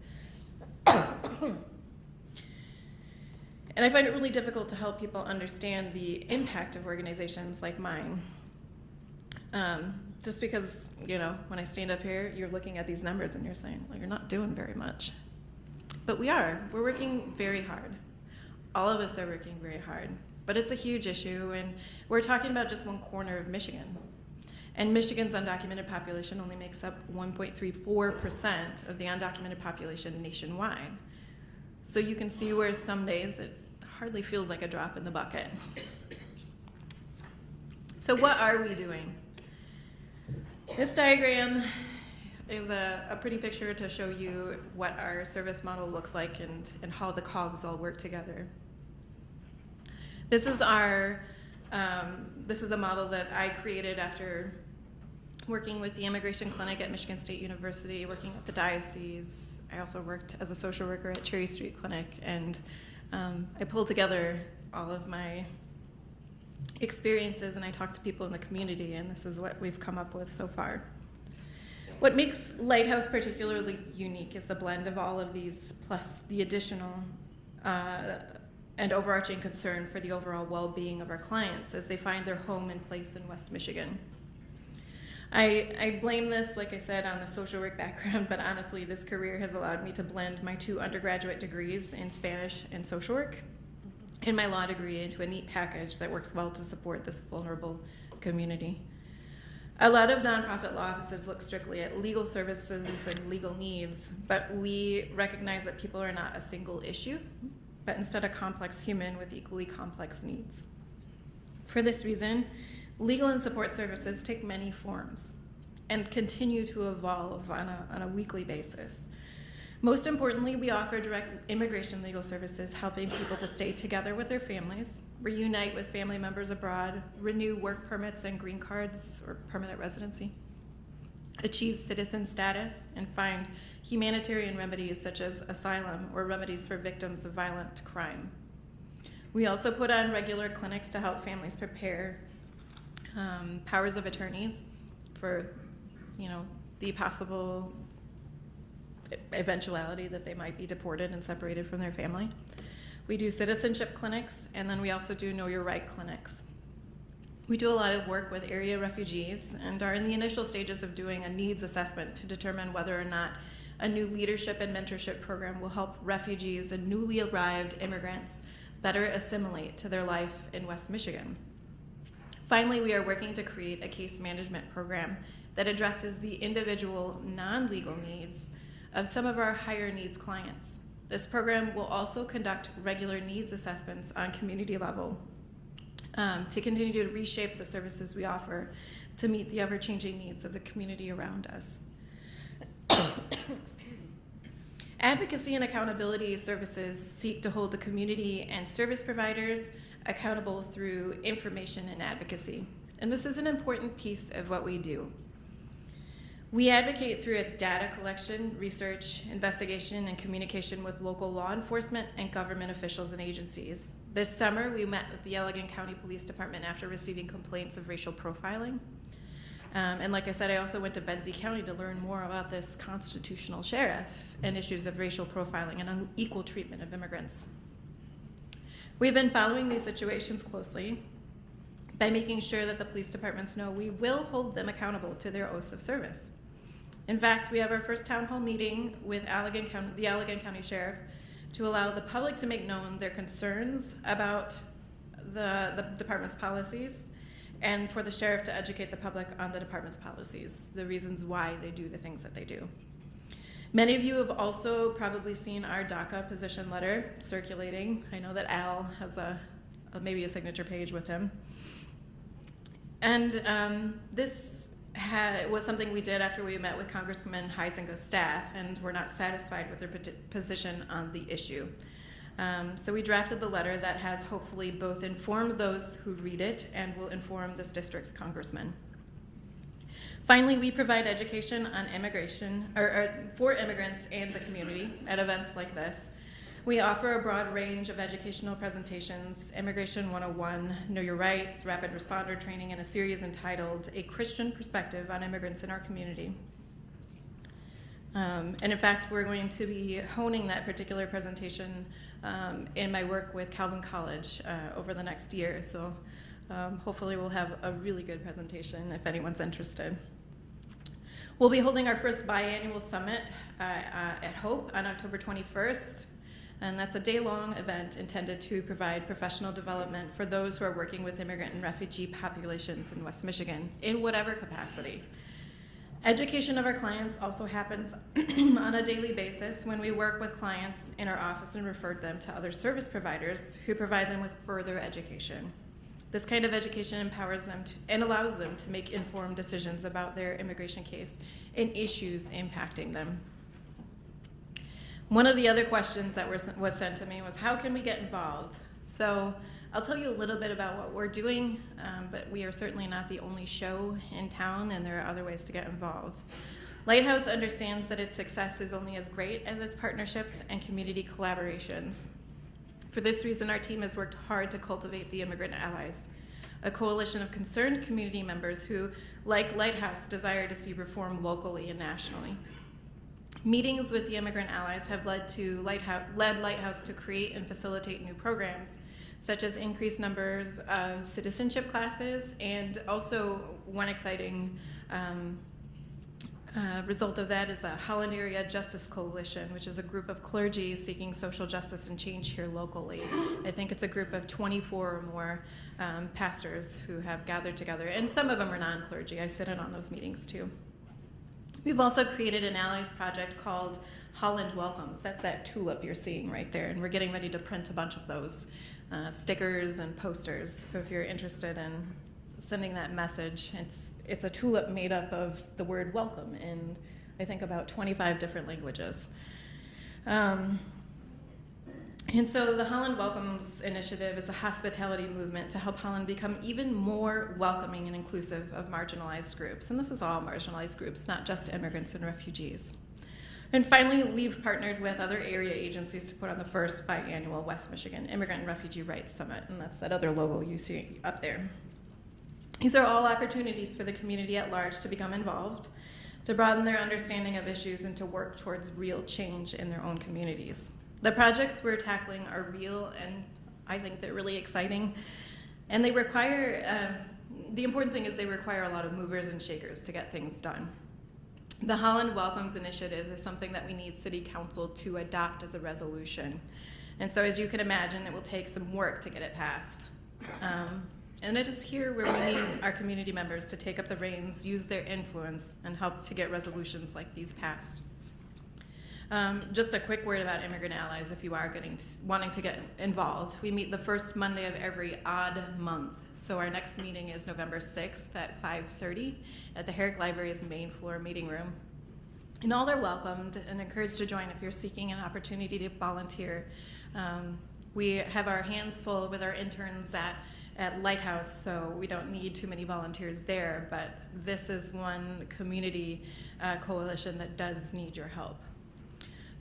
And I find it really difficult to help people understand the impact of organizations like mine. Just because, you know, when I stand up here, you're looking at these numbers and you're saying, well, you're not doing very much. But we are. We're working very hard. All of us are working very hard. But it's a huge issue, and we're talking about just one corner of Michigan. And Michigan's undocumented population only makes up 1.34% of the undocumented population nationwide. So you can see where some days it hardly feels like a drop in the bucket. So what are we doing? This diagram is a pretty picture to show you what our service model looks like and how the cogs all work together. This is a model that I created after working with the immigration clinic at Michigan State University, working at the diocese. I also worked as a social worker at Cherry Street Clinic, and I pulled together all of my experiences and I talked to people in the community, and this is what we've come up with so far. What makes Lighthouse particularly unique is the blend of all of these, plus the additional and overarching concern for the overall well-being of our clients as they find their home and place in West Michigan. I blame this, like I said, on the social work background, but honestly, this career has allowed me to blend my 2 undergraduate degrees in Spanish and social work and my law degree into a neat package that works well to support this vulnerable community. A lot of nonprofit law offices look strictly at legal services and legal needs, but we recognize that people are not a single issue, but instead a complex human with equally complex needs. For this reason, legal and support services take many forms and continue to evolve on a weekly basis. Most importantly, we offer direct immigration legal services, helping people to stay together with their families, reunite with family members abroad, renew work permits and green cards or permanent residency, achieve citizen status, and find humanitarian remedies such as asylum or remedies for victims of violent crime. We also put on regular clinics to help families prepare powers of attorneys for, the possible eventuality that they might be deported and separated from their family. We do citizenship clinics, and then we also do Know Your Right clinics. We do a lot of work with area refugees and are in the initial stages of doing a needs assessment to determine whether or not a new leadership and mentorship program will help refugees and newly arrived immigrants better assimilate to their life in West Michigan. Finally, we are working to create a case management program that addresses the individual non-legal needs of some of our higher needs clients. This program will also conduct regular needs assessments on community level to continue to reshape the services we offer to meet the ever-changing needs of the community around us. Advocacy and accountability services seek to hold the community and service providers accountable through information and advocacy. And this is an important piece of what we do. We advocate through a data collection, research, investigation, and communication with local law enforcement and government officials and agencies. This summer, we met with the Allegan County Police Department after receiving complaints of racial profiling. And like I said, I also went to Benzie County to learn more about this constitutional sheriff and issues of racial profiling and unequal treatment of immigrants. We've been following these situations closely by making sure that the police departments know we will hold them accountable to their oaths of service. In fact, we have our first town hall meeting with the Allegan County Sheriff to allow the public to make known their concerns about the department's policies, and for the sheriff to educate the public on the department's policies, the reasons why they do the things that they do. Many of you have also probably seen our DACA position letter circulating. I know that Al has maybe a signature page with him. And this was something we did after we met with Congressman Heisinga's staff, and were not satisfied with their position on the issue. So we drafted the letter that has hopefully both informed those who read it and will inform this district's congressman. Finally, we provide education on immigration, or for immigrants and the community at events like this. We offer a broad range of educational presentations: Immigration 101, Know Your Rights, Rapid Responder Training, and a series entitled A Christian Perspective on Immigrants in Our Community. And in fact, we're going to be honing that particular presentation in my work with Calvin College over the next year. So hopefully we'll have a really good presentation if anyone's interested. We'll be holding our first biannual summit at Hope on October 21st. And that's a day-long event intended to provide professional development for those who are working with immigrant and refugee populations in West Michigan in whatever capacity. Education of our clients also happens on a daily basis when we work with clients in our office and refer them to other service providers who provide them with further education. This kind of education empowers them and allows them to make informed decisions about their immigration case and issues impacting them. One of the other questions that was sent to me was, how can we get involved? So I'll tell you a little bit about what we're doing, but we are certainly not the only show in town, and there are other ways to get involved. Lighthouse understands that its success is only as great as its partnerships and community collaborations. For this reason, our team has worked hard to cultivate the Immigrant Allies, a coalition of concerned community members who, like Lighthouse, desire to see reform locally and nationally. Meetings with the Immigrant Allies have led Lighthouse to create and facilitate new programs, such as increased numbers of citizenship classes, and also one exciting result of that is the Holland Area Justice Coalition, which is a group of clergy seeking social justice and change here locally. I think it's a group of 24 or more pastors who have gathered together, and some of them are non-clergy. I sit in on those meetings too. We've also created an Allies project called Holland Welcomes. That's that tulip you're seeing right there, and we're getting ready to print a bunch of those stickers and posters. So if you're interested in sending that message, it's a tulip made up of the word welcome in, I think, about 25 different languages. And so the Holland Welcomes initiative is a hospitality movement to help Holland become even more welcoming and inclusive of marginalized groups. And this is all marginalized groups, not just immigrants and refugees. And finally, we've partnered with other area agencies to put on the first biannual West Michigan Immigrant and Refugee Rights Summit, and that's that other logo you see up there. These are all opportunities for the community at large to become involved, to broaden their understanding of issues, and to work towards real change in their own communities. The projects we're tackling are real, and I think they're really exciting, and they require, the important thing is they require a lot of movers and shakers to get things done. The Holland Welcomes Initiative is something that we need City Council to adopt as a resolution. And so as you can imagine, it will take some work to get it passed. And it is here where we need our community members to take up the reins, use their influence, and help to get resolutions like these passed. Just a quick word about Immigrant Allies if you are wanting to get involved. We meet the first Monday of every odd month. So our next meeting is November 6th at 5:30 at the Herrick Library's main floor meeting room. And all are welcomed and encouraged to join if you're seeking an opportunity to volunteer. We have our hands full with our interns at Lighthouse, so we don't need too many volunteers there, but this is one community coalition that does need your help.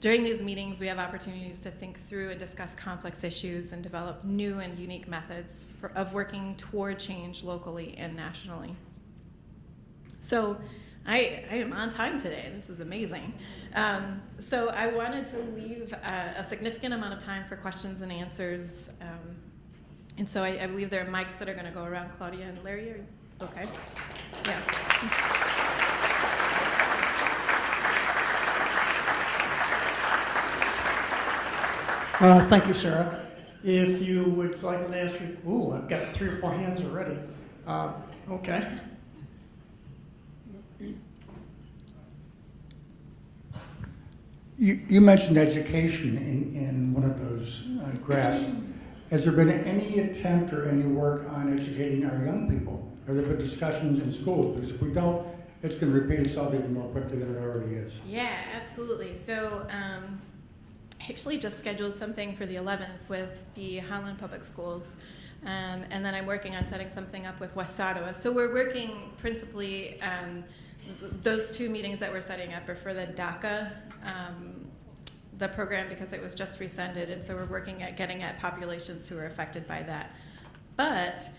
During these meetings, we have opportunities to think through and discuss complex issues and develop new and unique methods of working toward change locally and nationally. So I am on time today. This is amazing. So I wanted to leave a significant amount of time for questions and answers. And so I believe there are mics that are going to go around. Claudia and Larry, are you okay? Yeah. Thank you, Sarah. If you would like to ask, ooh, I've got 3 or 4 hands already. Okay. You mentioned education in one of those graphs. Has there been any attempt or any work on educating our young people? Have there been discussions in schools? Because if we don't, it's going to repeat itself even more quickly than it already is. Yeah, absolutely. So I actually just scheduled something for the 11th with the Holland Public Schools. And then I'm working on setting something up with West Ottawa. So we're working principally, those 2 meetings that we're setting up are for the DACA, the program, because it was just rescinded, and so we're working at getting at populations who are affected by that. But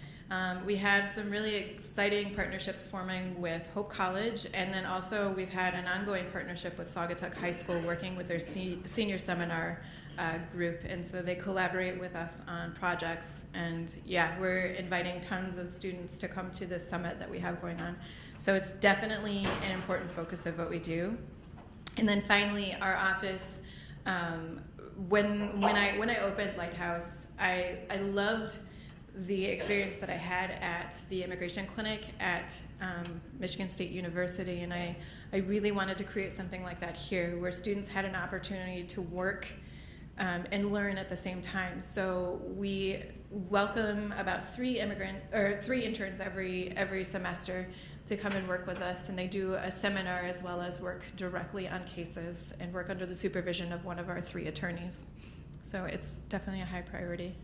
we have some really exciting partnerships forming with Hope College, and then also we've had an ongoing partnership with Saugatuck High School working with their senior seminar group, and so they collaborate with us on projects, and yeah, we're inviting tons of students to come to this summit that we have going on. So it's definitely an important focus of what we do. And then finally, our office, when I opened Lighthouse, I loved the experience that I had at the immigration clinic at Michigan State University, and I really wanted to create something like that here, where students had an opportunity to work and learn at the same time. So we welcome about 3 interns every semester to come and work with us, and they do a seminar as well as work directly on cases and work under the supervision of one of our 3 attorneys. So it's definitely a high priority.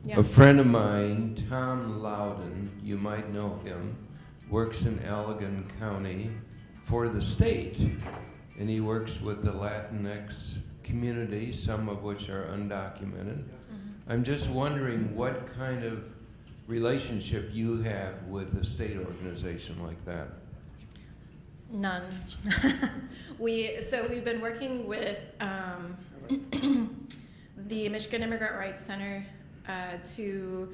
Yeah. A friend of mine, Tom Loudon, you might know him, works in Allegan County for the state, and he works with the Latinx community, some of which are undocumented. I'm just wondering what kind of relationship you have with a state organization like that. None. So we've been working with the Michigan Immigrant Rights Center to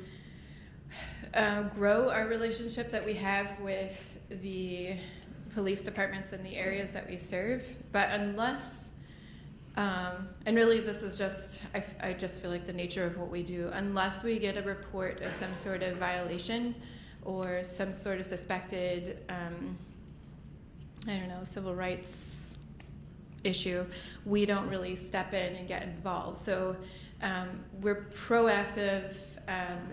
grow our relationship that we have with the police departments in the areas that we serve. But unless, and really this is just, I just feel like the nature of what we do, unless we get a report of some sort of violation or some sort of suspected, I don't know, civil rights issue, we don't really step in and get involved. So we're proactive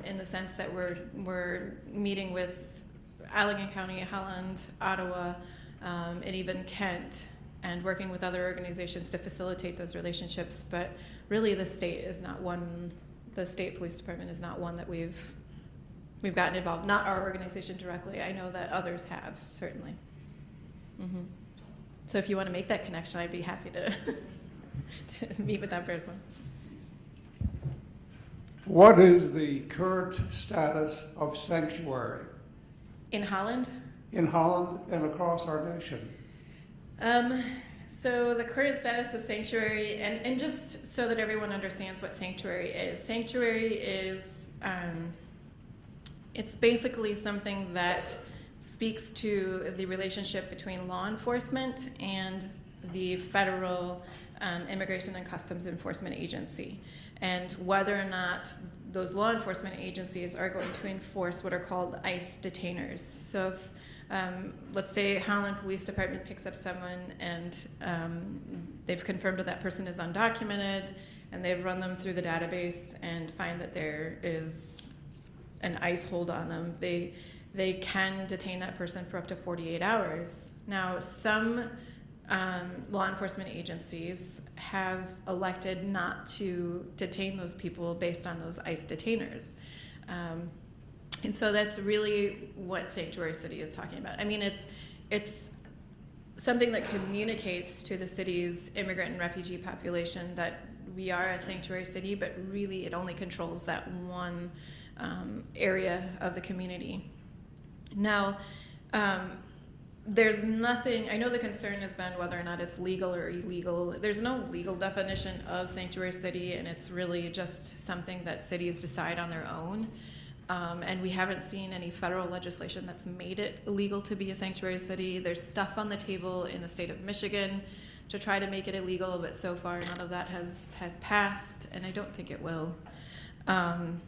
in the sense that we're meeting with Allegan County, Holland, Ottawa, and even Kent, and working with other organizations to facilitate those relationships. But really the state is not one, the state police department is not one that we've gotten involved. Not our organization directly. I know that others have, certainly. So if you want to make that connection, I'd be happy to, to meet with that person. What is the current status of sanctuary In Holland? in Holland and across our nation? So the current status of sanctuary, and just so that everyone understands what sanctuary is it's basically something that speaks to the relationship between law enforcement and the federal Immigration and Customs Enforcement Agency, and whether or not those law enforcement agencies are going to enforce what are called ICE detainers. So if, let's say Holland Police Department picks up someone and they've confirmed that that person is undocumented, and they've run them through the database and find that there is an ICE hold on them, they can detain that person for up to 48 hours. Now, some law enforcement agencies have elected not to detain those people based on those ICE detainers. And so that's really what Sanctuary City is talking about. I mean, it's something that communicates to the city's immigrant and refugee population that we are a sanctuary city, but really it only controls that one area of the community. Now, there's nothing, I know the concern has been whether or not it's legal or illegal. There's no legal definition of sanctuary city, and it's really just something that cities decide on their own. And we haven't seen any federal legislation that's made it illegal to be a sanctuary city. There's stuff on the table in the state of Michigan to try to make it illegal, but so far none of that has passed, and I don't think it will. And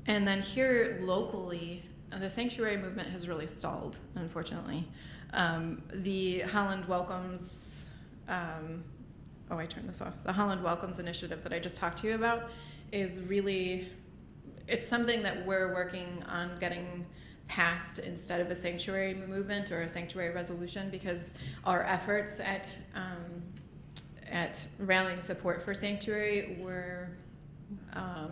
then here locally, the sanctuary movement has really stalled, unfortunately. The Holland Welcomes, I turned this off. The Holland Welcomes initiative that I just talked to you about is really, it's something that we're working on getting passed instead of a sanctuary movement or a sanctuary resolution, because our efforts at rallying support for sanctuary were, I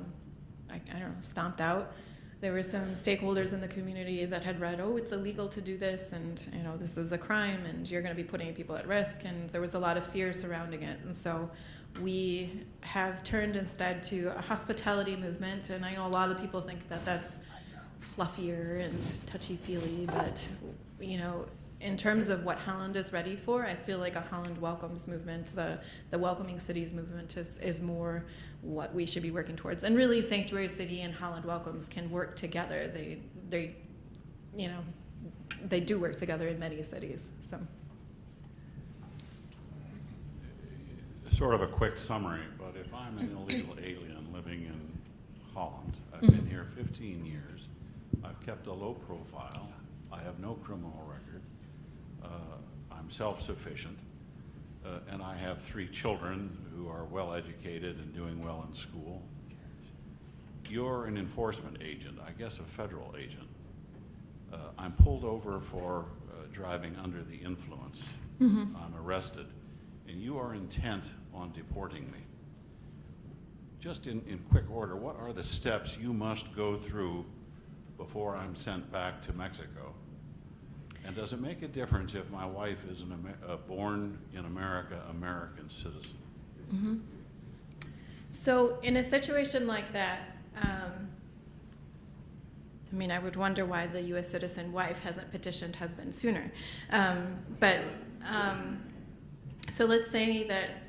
don't know, stomped out. There were some stakeholders in the community that had read, oh, it's illegal to do this, and this is a crime, and you're going to be putting people at risk, and there was a lot of fear surrounding it. And so we have turned instead to a hospitality movement, and I know a lot of people think that that's fluffier and touchy-feely, but in terms of what Holland is ready for, I feel like a Holland Welcomes movement, the Welcoming Cities movement is more what we should be working towards. And really, Sanctuary City and Holland Welcomes can work together. They do work together in many cities. So, sort of a quick summary, but if I'm an illegal alien living in Holland, I've been here 15 years, I've kept a low profile, I have no criminal record, I'm self-sufficient, and I have 3 children who are well educated and doing well in school. You're an enforcement agent, I guess a federal agent. I'm pulled over for driving under the influence. I'm arrested, and you are intent on deporting me. Just in quick order, what are the steps you must go through before I'm sent back to Mexico? And does it make a difference if my wife is a born in America American citizen? So in a situation like that, I would wonder why the U.S. citizen wife hasn't petitioned husband sooner. So let's say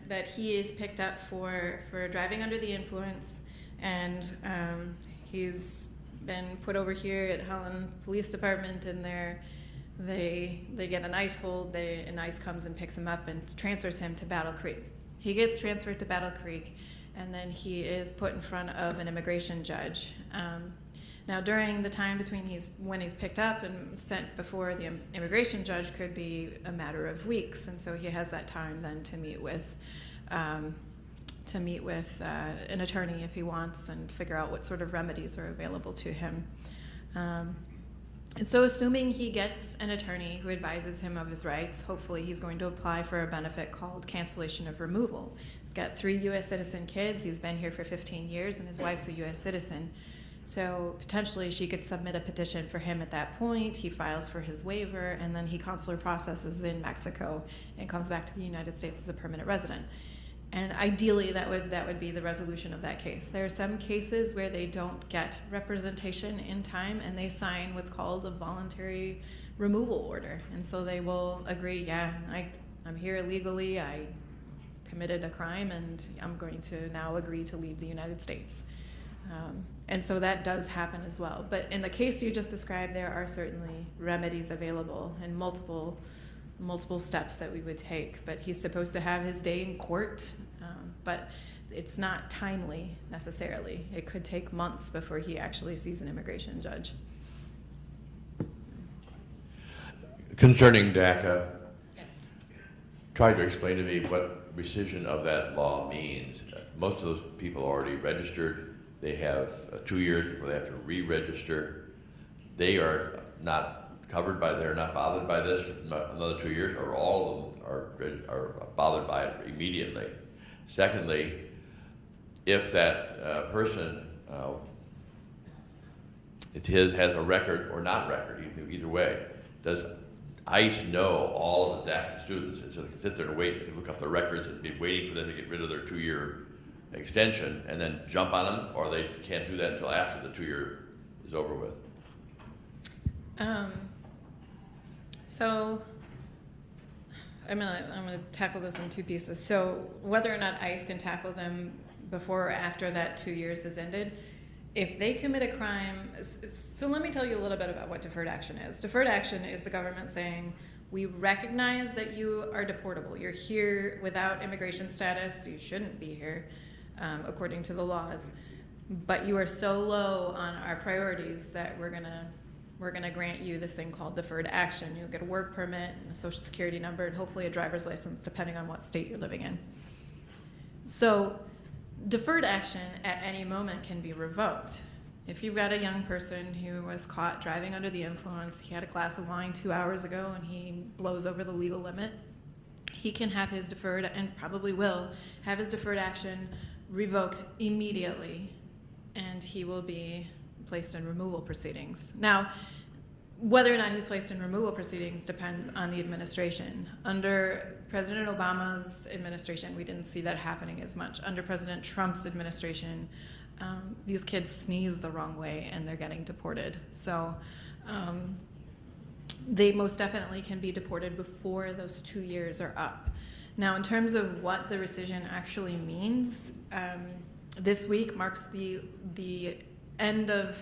that he is picked up for driving under the influence, and he's been put over here at Holland Police Department, and they get an ICE hold, and ICE comes and picks him up and transfers him to Battle Creek. He gets transferred to Battle Creek, and then he is put in front of an immigration judge. Now, during the time between when he's picked up and sent before the immigration judge could be a matter of weeks, and so he has that time then to meet with an attorney if he wants, and figure out what sort of remedies are available to him. And so assuming he gets an attorney who advises him of his rights, hopefully he's going to apply for a benefit called cancellation of removal. He's got 3 U.S. citizen kids, he's been here for 15 years, and his wife's a U.S. citizen. So potentially she could submit a petition for him at that point, he files for his waiver, and then he consular processes in Mexico and comes back to the United States as a permanent resident. And ideally, that would be the resolution of that case. There are some cases where they don't get representation in time, and they sign what's called a voluntary removal order. And so they will agree, yeah, I'm here illegally, I committed a crime, and I'm going to now agree to leave the United States. And so that does happen as well. But in the case you just described, there are certainly remedies available and multiple steps that we would take. But he's supposed to have his day in court, but it's not timely necessarily. It could take months before he actually sees an immigration judge. Concerning DACA, try to explain to me what rescission of that law means. Most of those people are already registered. They have 2 years before they have to re-register. they are not covered by, they're not bothered by this for another 2 years, or all of them are bothered by it immediately. Secondly, if that person has a record or not record, either way, does ICE know all of the DACA students? And so they can sit there and wait, they can look up their records and be waiting for them to get rid of their 2-year extension and then jump on them, or they can't do that until after the 2-year is over with? So I'm gonna tackle this in 2 pieces. So whether or not ICE can tackle them before or after that 2 years has ended, if they commit a crime, so let me tell you a little bit about what deferred action is. Deferred action is the government saying, we recognize that you are deportable. You're here without immigration status. You shouldn't be here, according to the laws. But you are so low on our priorities that we're gonna grant you this thing called deferred action. You'll get a work permit and a social security number and hopefully a driver's license, depending on what state you're living in. So deferred action at any moment can be revoked. If you've got a young person who was caught driving under the influence, he had a glass of wine 2 hours ago and he blows over the legal limit, he can have his deferred, and probably will, have his deferred action revoked immediately, and he will be placed in removal proceedings. Now, whether or not he's placed in removal proceedings depends on the administration. Under President Obama's administration, we didn't see that happening as much. Under President Trump's administration, these kids sneeze the wrong way and they're getting deported. So they most definitely can be deported before those 2 years are up. Now, in terms of what the rescission actually means, this week marks the end of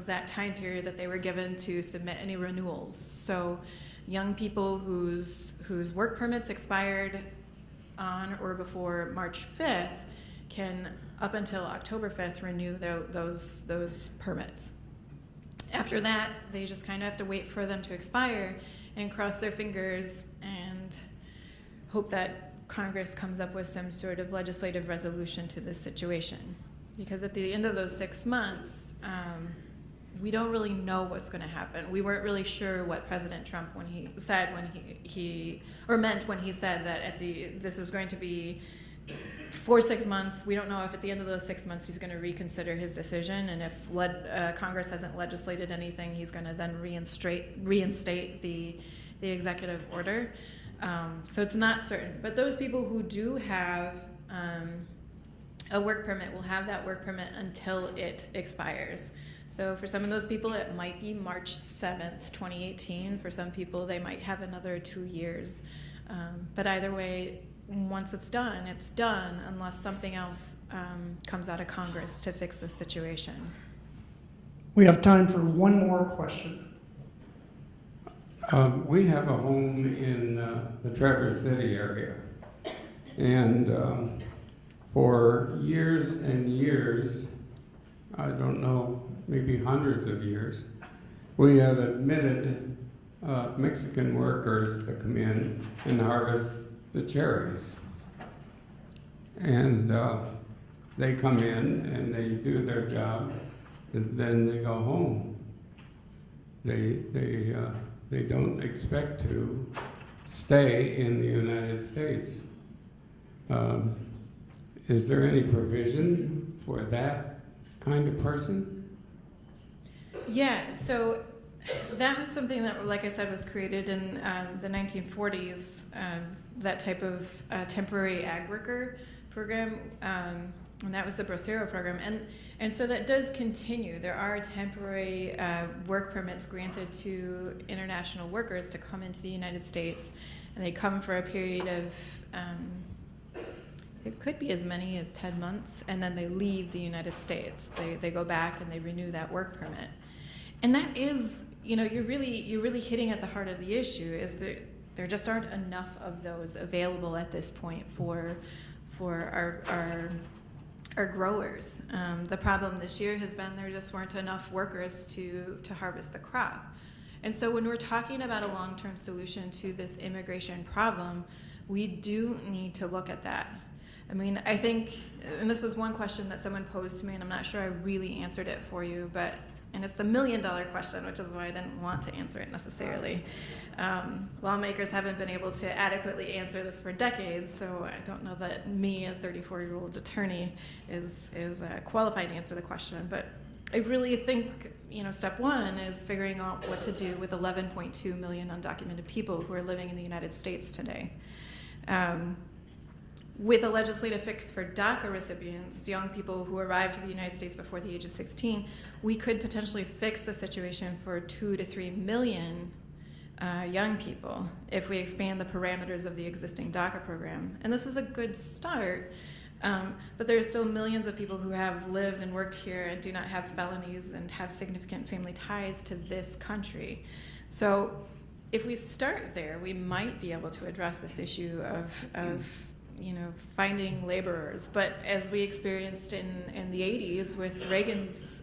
that time period that they were given to submit any renewals. So young people whose work permits expired on or before March 5th can, up until October 5th, renew those permits. After that, they just kind of have to wait for them to expire and cross their fingers and hope that Congress comes up with some sort of legislative resolution to this situation. Because at the end of those 6 months, we don't really know what's going to happen. We weren't really sure what President Trump meant when he said that this is going to be for 6 months. We don't know if at the end of those 6 months he's going to reconsider his decision, and if Congress hasn't legislated anything, he's going to then reinstate the executive order. So it's not certain. But those people who do have a work permit will have that work permit until it expires. So for some of those people, it might be March 7th, 2018. For some people, they might have another 2 years. But either way, once it's done unless something else comes out of Congress to fix the situation. We have time for one more question. We have a home in the Traverse City area, and for years and years, I don't know, maybe hundreds of years, we have admitted Mexican workers to come in and harvest the cherries. And they come in and they do their job, and then they go home. They don't expect to stay in the United States. Is there any provision for that kind of person? Yeah, so that was something that, like I said, was created in the 1940s, that type of temporary ag worker program, and that was the Bracero program. And so that does continue. There are temporary work permits granted to international workers to come into the United States, and they come for a period of, it could be as many as 10 months, and then they leave the United States. They go back and they renew that work permit. And that is, you're really hitting at the heart of the issue, is that there just aren't enough of those available at this point for our growers. The problem this year has been there just weren't enough workers to harvest the crop. And so when we're talking about a long-term solution to this immigration problem, we do need to look at that. I mean, I think, and this was one question that someone posed to me, and I'm not sure I really answered it for you, but And it's the million-dollar question, which is why I didn't want to answer it necessarily. Lawmakers haven't been able to adequately answer this for decades, so I don't know that me, a 34-year-old attorney, is qualified to answer the question. But I really think, step one is figuring out what to do with 11.2 million undocumented people who are living in the United States today. With a legislative fix for DACA recipients, young people who arrived to the United States before the age of 16, we could potentially fix the situation for 2 to 3 million young people if we expand the parameters of the existing DACA program. And this is a good start, but there are still millions of people who have lived and worked here and do not have felonies and have significant family ties to this country. So if we start there, we might be able to address this issue of finding laborers. But as we experienced in the 80s with Reagan's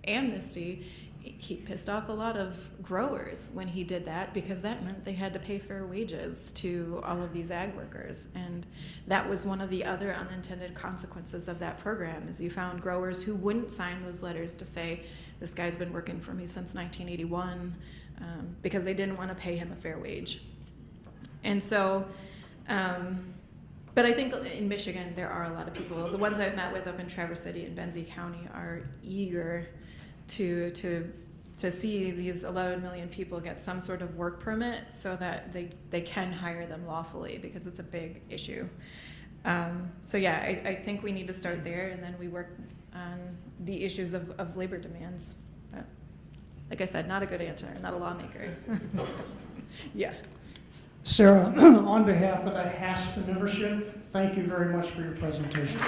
amnesty, he pissed off a lot of growers when he did that, because that meant they had to pay fair wages to all of these ag workers. And that was one of the other unintended consequences of that program, is you found growers who wouldn't sign those letters to say, this guy's been working for me since 1981, because they didn't want to pay him a fair wage. And so, but I think in Michigan, there are a lot of people. The ones I've met with up in Traverse City and Benzie County are eager to see these 11 million people get some sort of work permit so that they can hire them lawfully, because it's a big issue. So yeah, I think we need to start there, and then we work on the issues of labor demands. But like I said, not a good answer, not a lawmaker. Yeah. Sarah, on behalf of the HASP membership, thank you very much for your presentation.